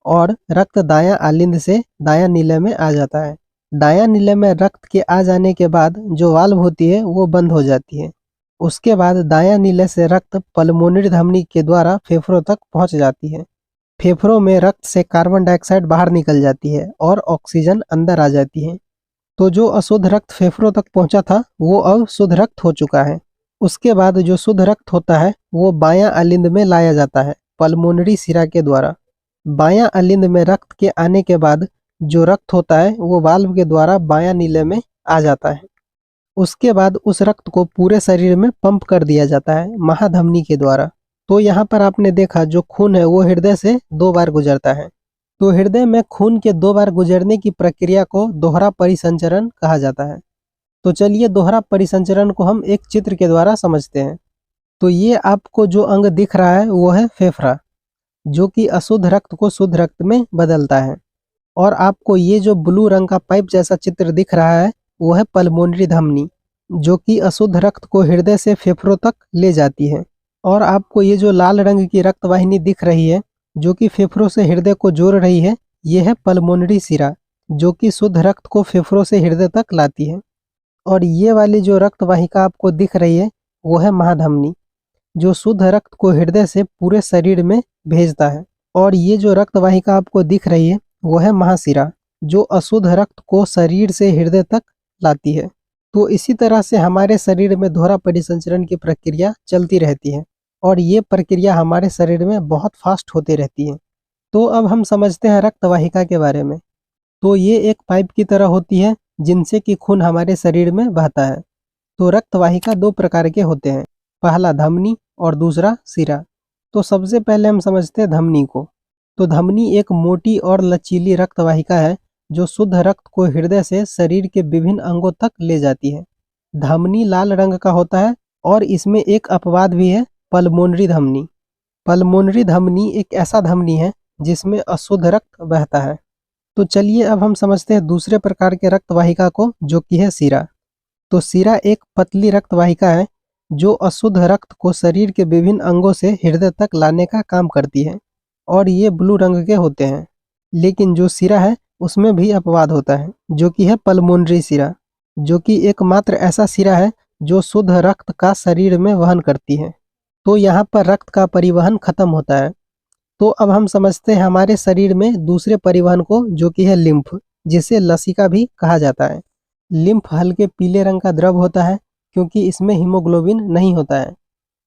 और रक्त दायां आलिंद से दायां नीले में आ जाता है। दायां नीले में रक्त के आ जाने के बाद जो वाल्व होती है वो बंद हो जाती है। उसके बाद दायां नीले से रक्त पल्मोनरी धमनी के द्वारा फेफड़ों तक पहुंच जाती है। फेफड़ों में रक्त से कार्बन डाइऑक्साइड बाहर निकल जाती है और ऑक्सीजन अंदर आ जाती है। तो जो अशुद्ध रक्त फेफड़ों तक पहुंचा था वो अब शुद्ध रक्त हो चुका है। उसके बाद जो शुद्ध रक्त होता है वो बायां आलिंद में लाया जाता है पल्मोनरी शिरा के द्वारा। बायां आलिंद में रक्त के आने के बाद जो रक्त होता है वो वाल्व के द्वारा बायां नीले में आ जाता है। उसके बाद उस रक्त को पूरे शरीर में पंप कर दिया जाता है महाधमनी के द्वारा। तो यहाँ पर आपने देखा जो खून है वो हृदय से 2 बार गुजरता है। तो हृदय में खून के 2 बार गुजरने की प्रक्रिया को दोहरा परिसंचरण कहा जाता है। तो चलिए दोहरा परिसंचरण को हम एक चित्र के द्वारा समझते हैं। तो ये आपको जो अंग दिख रहा है वो है फेफड़ा, जो कि अशुद्ध रक्त को शुद्ध रक्त में बदलता है। और आपको ये जो ब्लू रंग का पाइप जैसा चित्र दिख रहा है वो है पल्मोनरी धमनी, जो कि अशुद्ध रक्त को हृदय से फेफड़ों तक ले जाती है। और आपको ये जो लाल रंग की रक्त वाहिनी दिख रही है जो कि फेफड़ों से हृदय को जोड़ रही है, ये है पल्मोनरी शिरा, जो कि शुद्ध रक्त को फेफड़ों से हृदय तक लाती है। और ये वाली जो रक्त वाहिका आपको दिख रही है वो है महाधमनी, जो शुद्ध रक्त को हृदय से पूरे शरीर में भेजता है। और ये जो रक्त वाहिका आपको दिख रही है वो है महाशिरा, जो अशुद्ध रक्त को शरीर से हृदय तक लाती है। तो इसी तरह से हमारे शरीर में दोहरा परिसंचरण की प्रक्रिया चलती रहती है और ये प्रक्रिया हमारे शरीर में बहुत फास्ट होती रहती है। तो अब हम समझते हैं रक्त वाहिका के बारे में। तो ये एक पाइप की तरह होती है जिनसे कि खून हमारे शरीर में बहता है। तो रक्त वाहिका दो प्रकार के होते हैं, पहला धमनी और दूसरा शिरा। तो सबसे पहले हम समझते हैं धमनी को। तो धमनी एक मोटी और लचीली रक्त वाहिका है जो शुद्ध रक्त को हृदय से शरीर के विभिन्न अंगों तक ले जाती है। धमनी लाल रंग का होता है और इसमें एक अपवाद भी है, पल्मोनरी धमनी। पल्मोनरी धमनी एक ऐसा धमनी है जिसमें अशुद्ध रक्त बहता है। तो चलिए अब हम समझते हैं दूसरे प्रकार के रक्त वाहिका को, जो कि है शिरा। तो शिरा एक पतली रक्त वाहिका है जो अशुद्ध रक्त को शरीर के विभिन्न अंगों से हृदय तक लाने का काम करती है और ये ब्लू रंग के होते हैं। लेकिन जो शिरा है उसमें भी अपवाद होता है, जो कि है पल्मोनरी शिरा, जो कि एकमात्र ऐसा शिरा है जो शुद्ध रक्त का शरीर में वहन करती है। तो यहाँ पर रक्त का परिवहन खत्म होता है। तो अब हम समझते हैं हमारे शरीर में दूसरे परिवहन को, जो कि है लिम्फ, जिसे लसिका भी कहा जाता है। लिम्फ हल्के पीले रंग का द्रव होता है क्योंकि इसमें हीमोग्लोबिन नहीं होता है।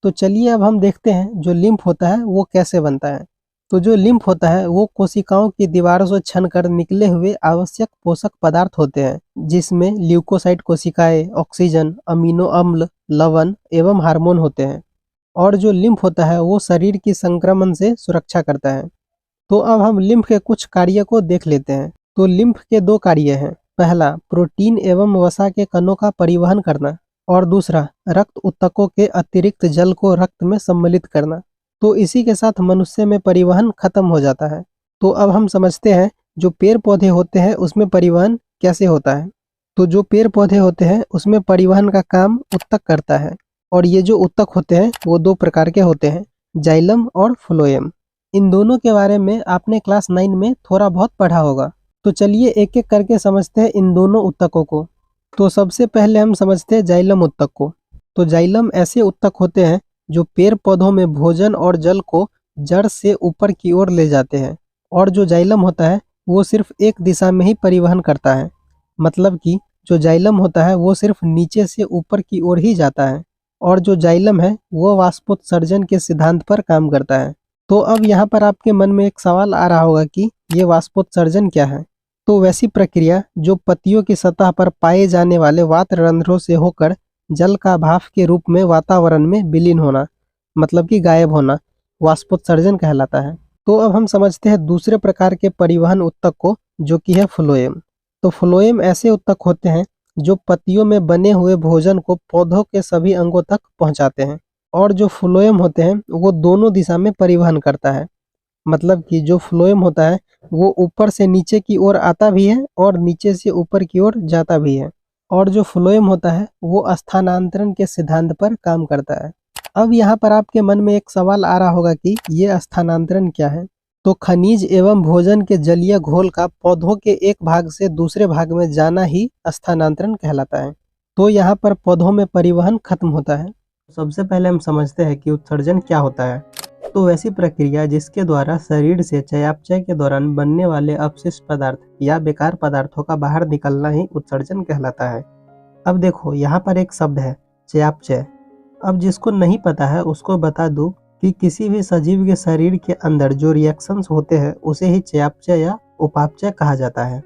तो चलिए अब हम देखते हैं जो लिम्फ होता है वो कैसे बनता है। तो जो लिम्फ होता है वो कोशिकाओं की दीवारों से छनकर निकले हुए आवश्यक पोषक पदार्थ होते हैं, जिसमें ल्यूकोसाइट कोशिकाएं, ऑक्सीजन, अमीनो अम्ल, लवण एवं हार्मोन होते हैं। और जो लिम्फ होता है वो शरीर की संक्रमण से सुरक्षा करता है। तो अब हम लिम्फ के कुछ कार्य को देख लेते हैं। तो लिम्फ के दो कार्य हैं, पहला प्रोटीन एवं वसा के कणों का परिवहन करना और दूसरा रक्त ऊतकों के अतिरिक्त जल को रक्त में सम्मिलित करना। तो इसी के साथ मनुष्य में परिवहन खत्म हो जाता है। तो अब हम समझते हैं जो पेड़ पौधे होते हैं उसमें परिवहन कैसे होता है। तो जो पेड़ पौधे होते हैं उसमें परिवहन का काम ऊतक करता है और ये जो ऊतक होते हैं वो दो प्रकार के होते हैं, जाइलम और फ्लोएम। इन दोनों के बारे में आपने क्लास 9 में थोड़ा बहुत पढ़ा होगा। तो चलिए एक एक करके समझते हैं इन दोनों ऊतकों को। तो सबसे पहले हम समझते हैं जाइलम ऊतक को। तो जाइलम ऐसे ऊतक होते हैं जो पेड़ पौधों में भोजन और जल को जड़ से ऊपर की ओर ले जाते हैं। और जो जाइलम होता है वो सिर्फ एक दिशा में ही परिवहन करता है, मतलब कि जो जाइलम होता है वो सिर्फ नीचे से ऊपर की ओर ही जाता है। और जो जाइलम है वो वाष्पोत्सर्जन के सिद्धांत पर काम करता है। तो अब यहाँ पर आपके मन में एक सवाल आ रहा होगा कि ये वाष्पोत्सर्जन क्या है। तो वैसी प्रक्रिया जो पत्तियों की सतह पर पाए जाने वाले वात रंध्रों से होकर जल का भाप के रूप में वातावरण में विलीन होना, मतलब कि गायब होना, वाष्पोत्सर्जन कहलाता है। तो अब हम समझते हैं दूसरे प्रकार के परिवहन ऊतक को, जो कि है फ्लोएम। तो फ्लोएम ऐसे ऊतक होते हैं जो पत्तियों में बने हुए भोजन को पौधों के सभी अंगों तक पहुंचाते हैं। और जो फ्लोएम होते हैं वो दोनों दिशा में परिवहन करता है, मतलब कि जो फ्लोएम होता है वो ऊपर से नीचे की ओर आता भी है और नीचे से ऊपर की ओर जाता भी है। और जो फ्लोएम होता है वो स्थानांतरण के सिद्धांत पर काम करता है। अब यहाँ पर आपके मन में एक सवाल आ रहा होगा कि ये स्थानांतरण क्या है। तो खनिज एवं भोजन के जलीय घोल का पौधों के एक भाग से दूसरे भाग में जाना ही स्थानांतरण कहलाता है। तो यहाँ पर पौधों में परिवहन खत्म होता है। सबसे पहले हम समझते हैं कि उत्सर्जन क्या होता है। तो वैसी प्रक्रिया जिसके द्वारा शरीर से चयापचय के दौरान बनने वाले अपशिष्ट पदार्थ या बेकार पदार्थों का बाहर निकलना ही उत्सर्जन कहलाता है। अब देखो यहाँ पर एक शब्द है चयापचय। अब जिसको नहीं पता है उसको बता दूं कि किसी भी सजीव के शरीर के अंदर जो रिएक्शंस होते हैं उसे ही चयापचय या उपापचय कहा जाता है।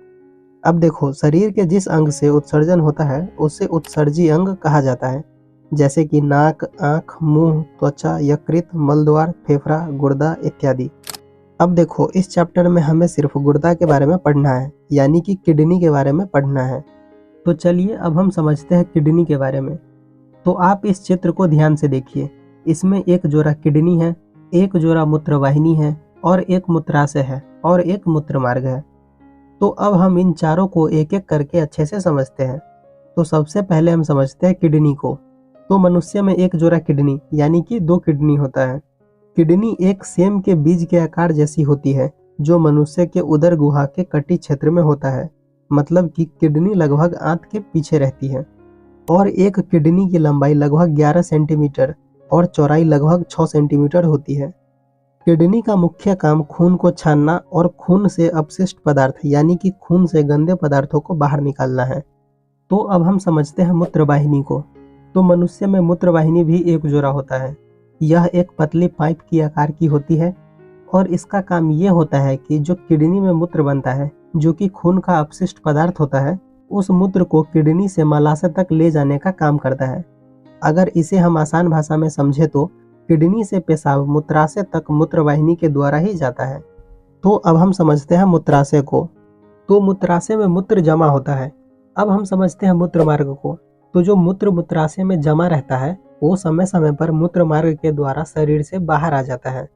अब देखो शरीर के जिस अंग से उत्सर्जन होता है उसे उत्सर्जी अंग कहा जाता है, जैसे कि नाक, आँख, मुंह, त्वचा, यकृत, मलद्वार, फेफड़ा, गुर्दा इत्यादि। अब देखो इस चैप्टर में हमें सिर्फ गुर्दा के बारे में पढ़ना है, यानी कि किडनी के बारे में पढ़ना है। तो चलिए अब हम समझते हैं किडनी के बारे में। तो आप इस चित्र को ध्यान से देखिए, इसमें एक जोड़ा किडनी है, एक जोड़ा मूत्रवाहिनी है और एक मूत्राशय है और एक मूत्र मार्ग है। तो अब हम इन चारों को एक एक करके अच्छे से समझते हैं। तो सबसे पहले हम समझते हैं किडनी को। तो मनुष्य में एक जोड़ा किडनी यानी कि 2 किडनी होता है। किडनी एक सेम के बीज के आकार जैसी होती है जो मनुष्य के उदर गुहा के कटी क्षेत्र में होता है। मतलब कि किडनी लगभग आंत के पीछे रहती है और एक किडनी की लंबाई लगभग 11 सेंटीमीटर और चौड़ाई लगभग 6 सेंटीमीटर होती है। किडनी का मुख्य काम खून को छानना और खून से अपशिष्ट पदार्थ यानी कि खून से गंदे पदार्थों को बाहर निकालना है। तो अब हम समझते हैं मूत्रवाहिनी को। तो मनुष्य में मूत्रवाहिनी भी एक जोड़ा होता है। यह एक पतली पाइप की आकार की होती है और इसका काम ये होता है कि जो किडनी में मूत्र बनता है, जो कि खून का अपशिष्ट पदार्थ होता है, उस मूत्र को किडनी से मलाशय तक ले जाने का काम करता है। अगर इसे हम आसान भाषा में समझे तो किडनी से पेशाब मूत्राशय तक मूत्रवाहिनी के द्वारा ही जाता है। तो अब हम समझते हैं मूत्राशय को। तो मूत्राशय में मूत्र जमा होता है। अब हम समझते हैं मूत्र मार्ग को। तो जो मूत्र मूत्राशय में जमा रहता है वो समय समय पर मूत्र मार्ग के द्वारा शरीर से बाहर आ जाता है।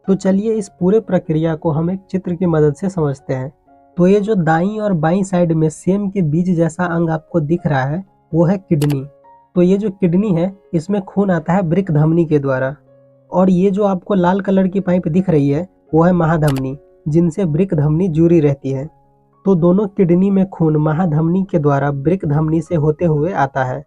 तो चलिए इस पूरे प्रक्रिया को हम एक चित्र की मदद से समझते हैं। तो ये जो दाईं और बाईं साइड में सेम के बीज जैसा अंग आपको दिख रहा है वो है किडनी। तो ये जो किडनी है इसमें खून आता है वृक्क धमनी के द्वारा और ये जो आपको लाल कलर की पाइप दिख रही है वो है महाधमनी, जिनसे वृक्क धमनी जुड़ी रहती है। तो दोनों किडनी में खून महाधमनी के द्वारा वृक्क धमनी से होते हुए आता है।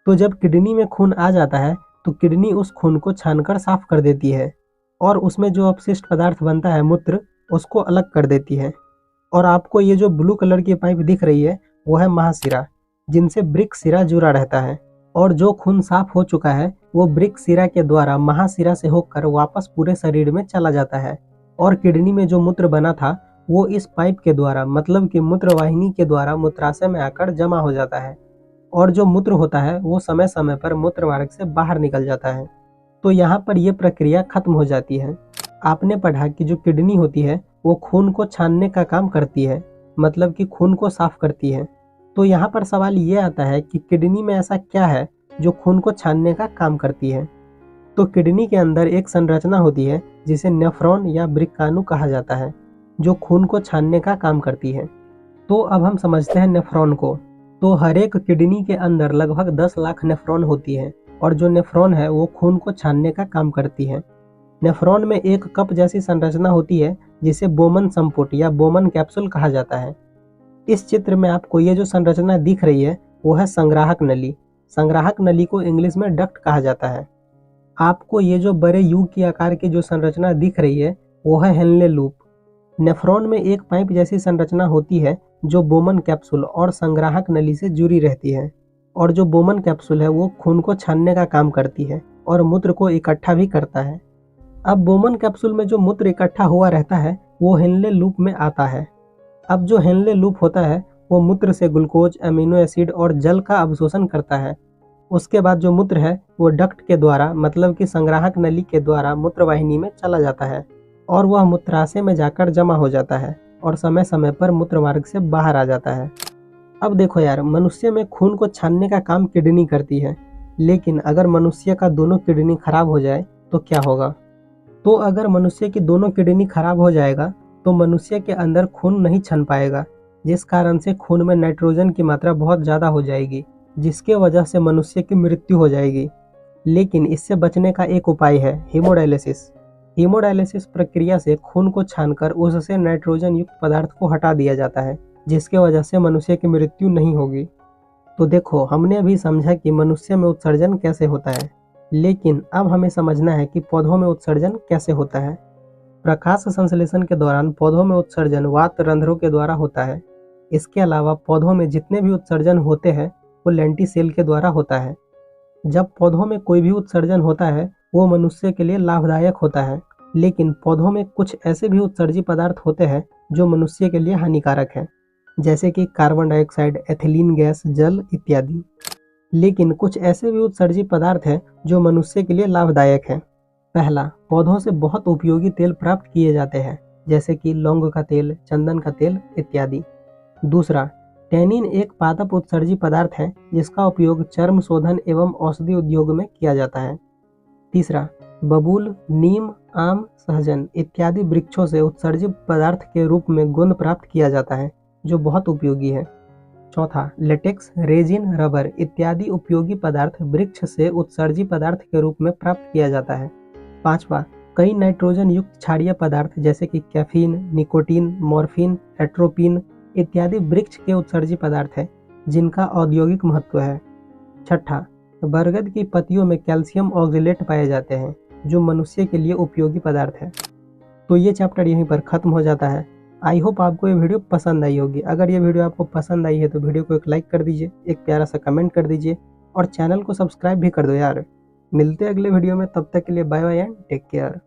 तो जब किडनी में खून आ जाता है तो किडनी उस खून को छानकर साफ कर देती है और उसमें जो अपशिष्ट पदार्थ बनता है मूत्र, उसको अलग कर देती है। और आपको ये जो ब्लू कलर की पाइप दिख रही है वो है महाशिरा, जिनसे वृक्क शिरा जुड़ा रहता है और जो खून साफ हो चुका है वो वृक्क शिरा के द्वारा महाशिरा से होकर वापस पूरे शरीर में चला जाता है और किडनी में जो मूत्र बना था वो इस पाइप के द्वारा मतलब कि मूत्रवाहिनी के द्वारा मूत्राशय में आकर जमा हो जाता है और जो मूत्र होता है वो समय समय पर मूत्र मार्ग से बाहर निकल जाता है। तो यहाँ पर यह प्रक्रिया खत्म हो जाती है। आपने पढ़ा कि जो किडनी होती है वो खून को छानने का काम करती है, मतलब कि खून को साफ करती है। तो यहाँ पर सवाल ये आता है कि किडनी में ऐसा क्या है जो खून को छानने का काम करती है। तो किडनी के अंदर एक संरचना होती है जिसे नेफ्रॉन या वृक्काणु कहा जाता है, जो खून को छानने का काम करती है। तो अब हम समझते हैं नेफ्रॉन को। तो हर एक किडनी के अंदर लगभग 10 लाख नेफ्रॉन होती है और जो नेफ्रॉन है वो खून को छानने का काम करती है। नेफ्रॉन में एक कप जैसी संरचना होती है जिसे बोमन संपुट या बोमन कैप्सूल कहा जाता है। इस चित्र में आपको ये जो संरचना दिख रही है वो है संग्राहक नली। संग्राहक नली को इंग्लिश में डक्ट कहा जाता है। आपको ये जो बड़े यू की आकार की जो संरचना दिख रही है वो है हेनले लूप। नेफ्रॉन में एक पाइप जैसी संरचना होती है जो बोमन कैप्सूल और संग्राहक नली से जुड़ी रहती है और जो बोमन कैप्सूल है वो खून को छानने का काम करती है और मूत्र को इकट्ठा भी करता है। अब बोमन कैप्सूल में जो मूत्र इकट्ठा हुआ रहता है वो हेनले लूप में आता है। अब जो हेनले लूप होता है वो मूत्र से ग्लूकोज, अमीनो एसिड और जल का अवशोषण करता है। उसके बाद जो मूत्र है वो डक्ट के द्वारा मतलब कि संग्राहक नली के द्वारा मूत्रवाहिनी में चला जाता है और वह मूत्राशय में जाकर जमा हो जाता है और समय समय पर मूत्र मार्ग से बाहर आ जाता है। अब देखो यार, मनुष्य में खून को छानने का काम किडनी करती है, लेकिन अगर मनुष्य का दोनों किडनी खराब हो जाए तो क्या होगा? तो अगर मनुष्य की दोनों किडनी खराब हो जाएगा तो मनुष्य के अंदर खून नहीं छन पाएगा, जिस कारण से खून में नाइट्रोजन की मात्रा बहुत ज़्यादा हो जाएगी, जिसके वजह से मनुष्य की मृत्यु हो जाएगी। लेकिन इससे बचने का एक उपाय है, हीमोडायलिसिस। हीमोडायलिसिस प्रक्रिया से खून को छानकर उससे नाइट्रोजन युक्त पदार्थ को हटा दिया जाता है, जिसके वजह से मनुष्य की मृत्यु नहीं होगी। तो देखो, हमने अभी समझा कि मनुष्य में उत्सर्जन कैसे होता है, लेकिन अब हमें समझना है कि पौधों में उत्सर्जन कैसे होता है। प्रकाश संश्लेषण के दौरान पौधों में उत्सर्जन वात रंध्रों के द्वारा होता है। इसके अलावा पौधों में जितने भी उत्सर्जन होते हैं वो लेंटिसेल के द्वारा होता है। जब पौधों में कोई भी उत्सर्जन होता है वो मनुष्य के लिए लाभदायक होता है, लेकिन पौधों में कुछ ऐसे भी उत्सर्जी पदार्थ होते हैं जो मनुष्य के लिए हानिकारक हैं, जैसे कि कार्बन डाइऑक्साइड, एथिलीन गैस, जल इत्यादि। लेकिन कुछ ऐसे भी उत्सर्जी पदार्थ हैं जो मनुष्य के लिए लाभदायक हैं। पहला, पौधों से बहुत उपयोगी तेल प्राप्त किए जाते हैं, जैसे कि लौंग का तेल, चंदन का तेल इत्यादि। दूसरा, टैनिन एक पादप उत्सर्जी पदार्थ है जिसका उपयोग चर्म शोधन एवं औषधि उद्योग में किया जाता है। तीसरा, बबूल, नीम, आम, सहजन इत्यादि वृक्षों से उत्सर्जित पदार्थ के रूप में गोंद प्राप्त किया जाता है, जो बहुत उपयोगी है। चौथा, लेटेक्स, रेजिन, रबर इत्यादि उपयोगी पदार्थ वृक्ष से उत्सर्जी पदार्थ के रूप में प्राप्त किया जाता है। पांचवा, कई नाइट्रोजन युक्त क्षारीय पदार्थ जैसे कि कैफीन, निकोटीन, मॉर्फिन, एट्रोपिन इत्यादि वृक्ष के उत्सर्जी पदार्थ है जिनका औद्योगिक महत्व है। छठा, बरगद की पत्तियों में कैल्शियम ऑक्जेलेट पाए जाते हैं जो मनुष्य के लिए उपयोगी पदार्थ है। तो ये चैप्टर यहीं पर खत्म हो जाता है। आई होप आपको ये वीडियो पसंद आई होगी। अगर ये वीडियो आपको पसंद आई है तो वीडियो को एक लाइक कर दीजिए, एक प्यारा सा कमेंट कर दीजिए और चैनल को सब्सक्राइब भी कर दो यार। मिलते हैं अगले वीडियो में, तब तक के लिए bye bye and take care.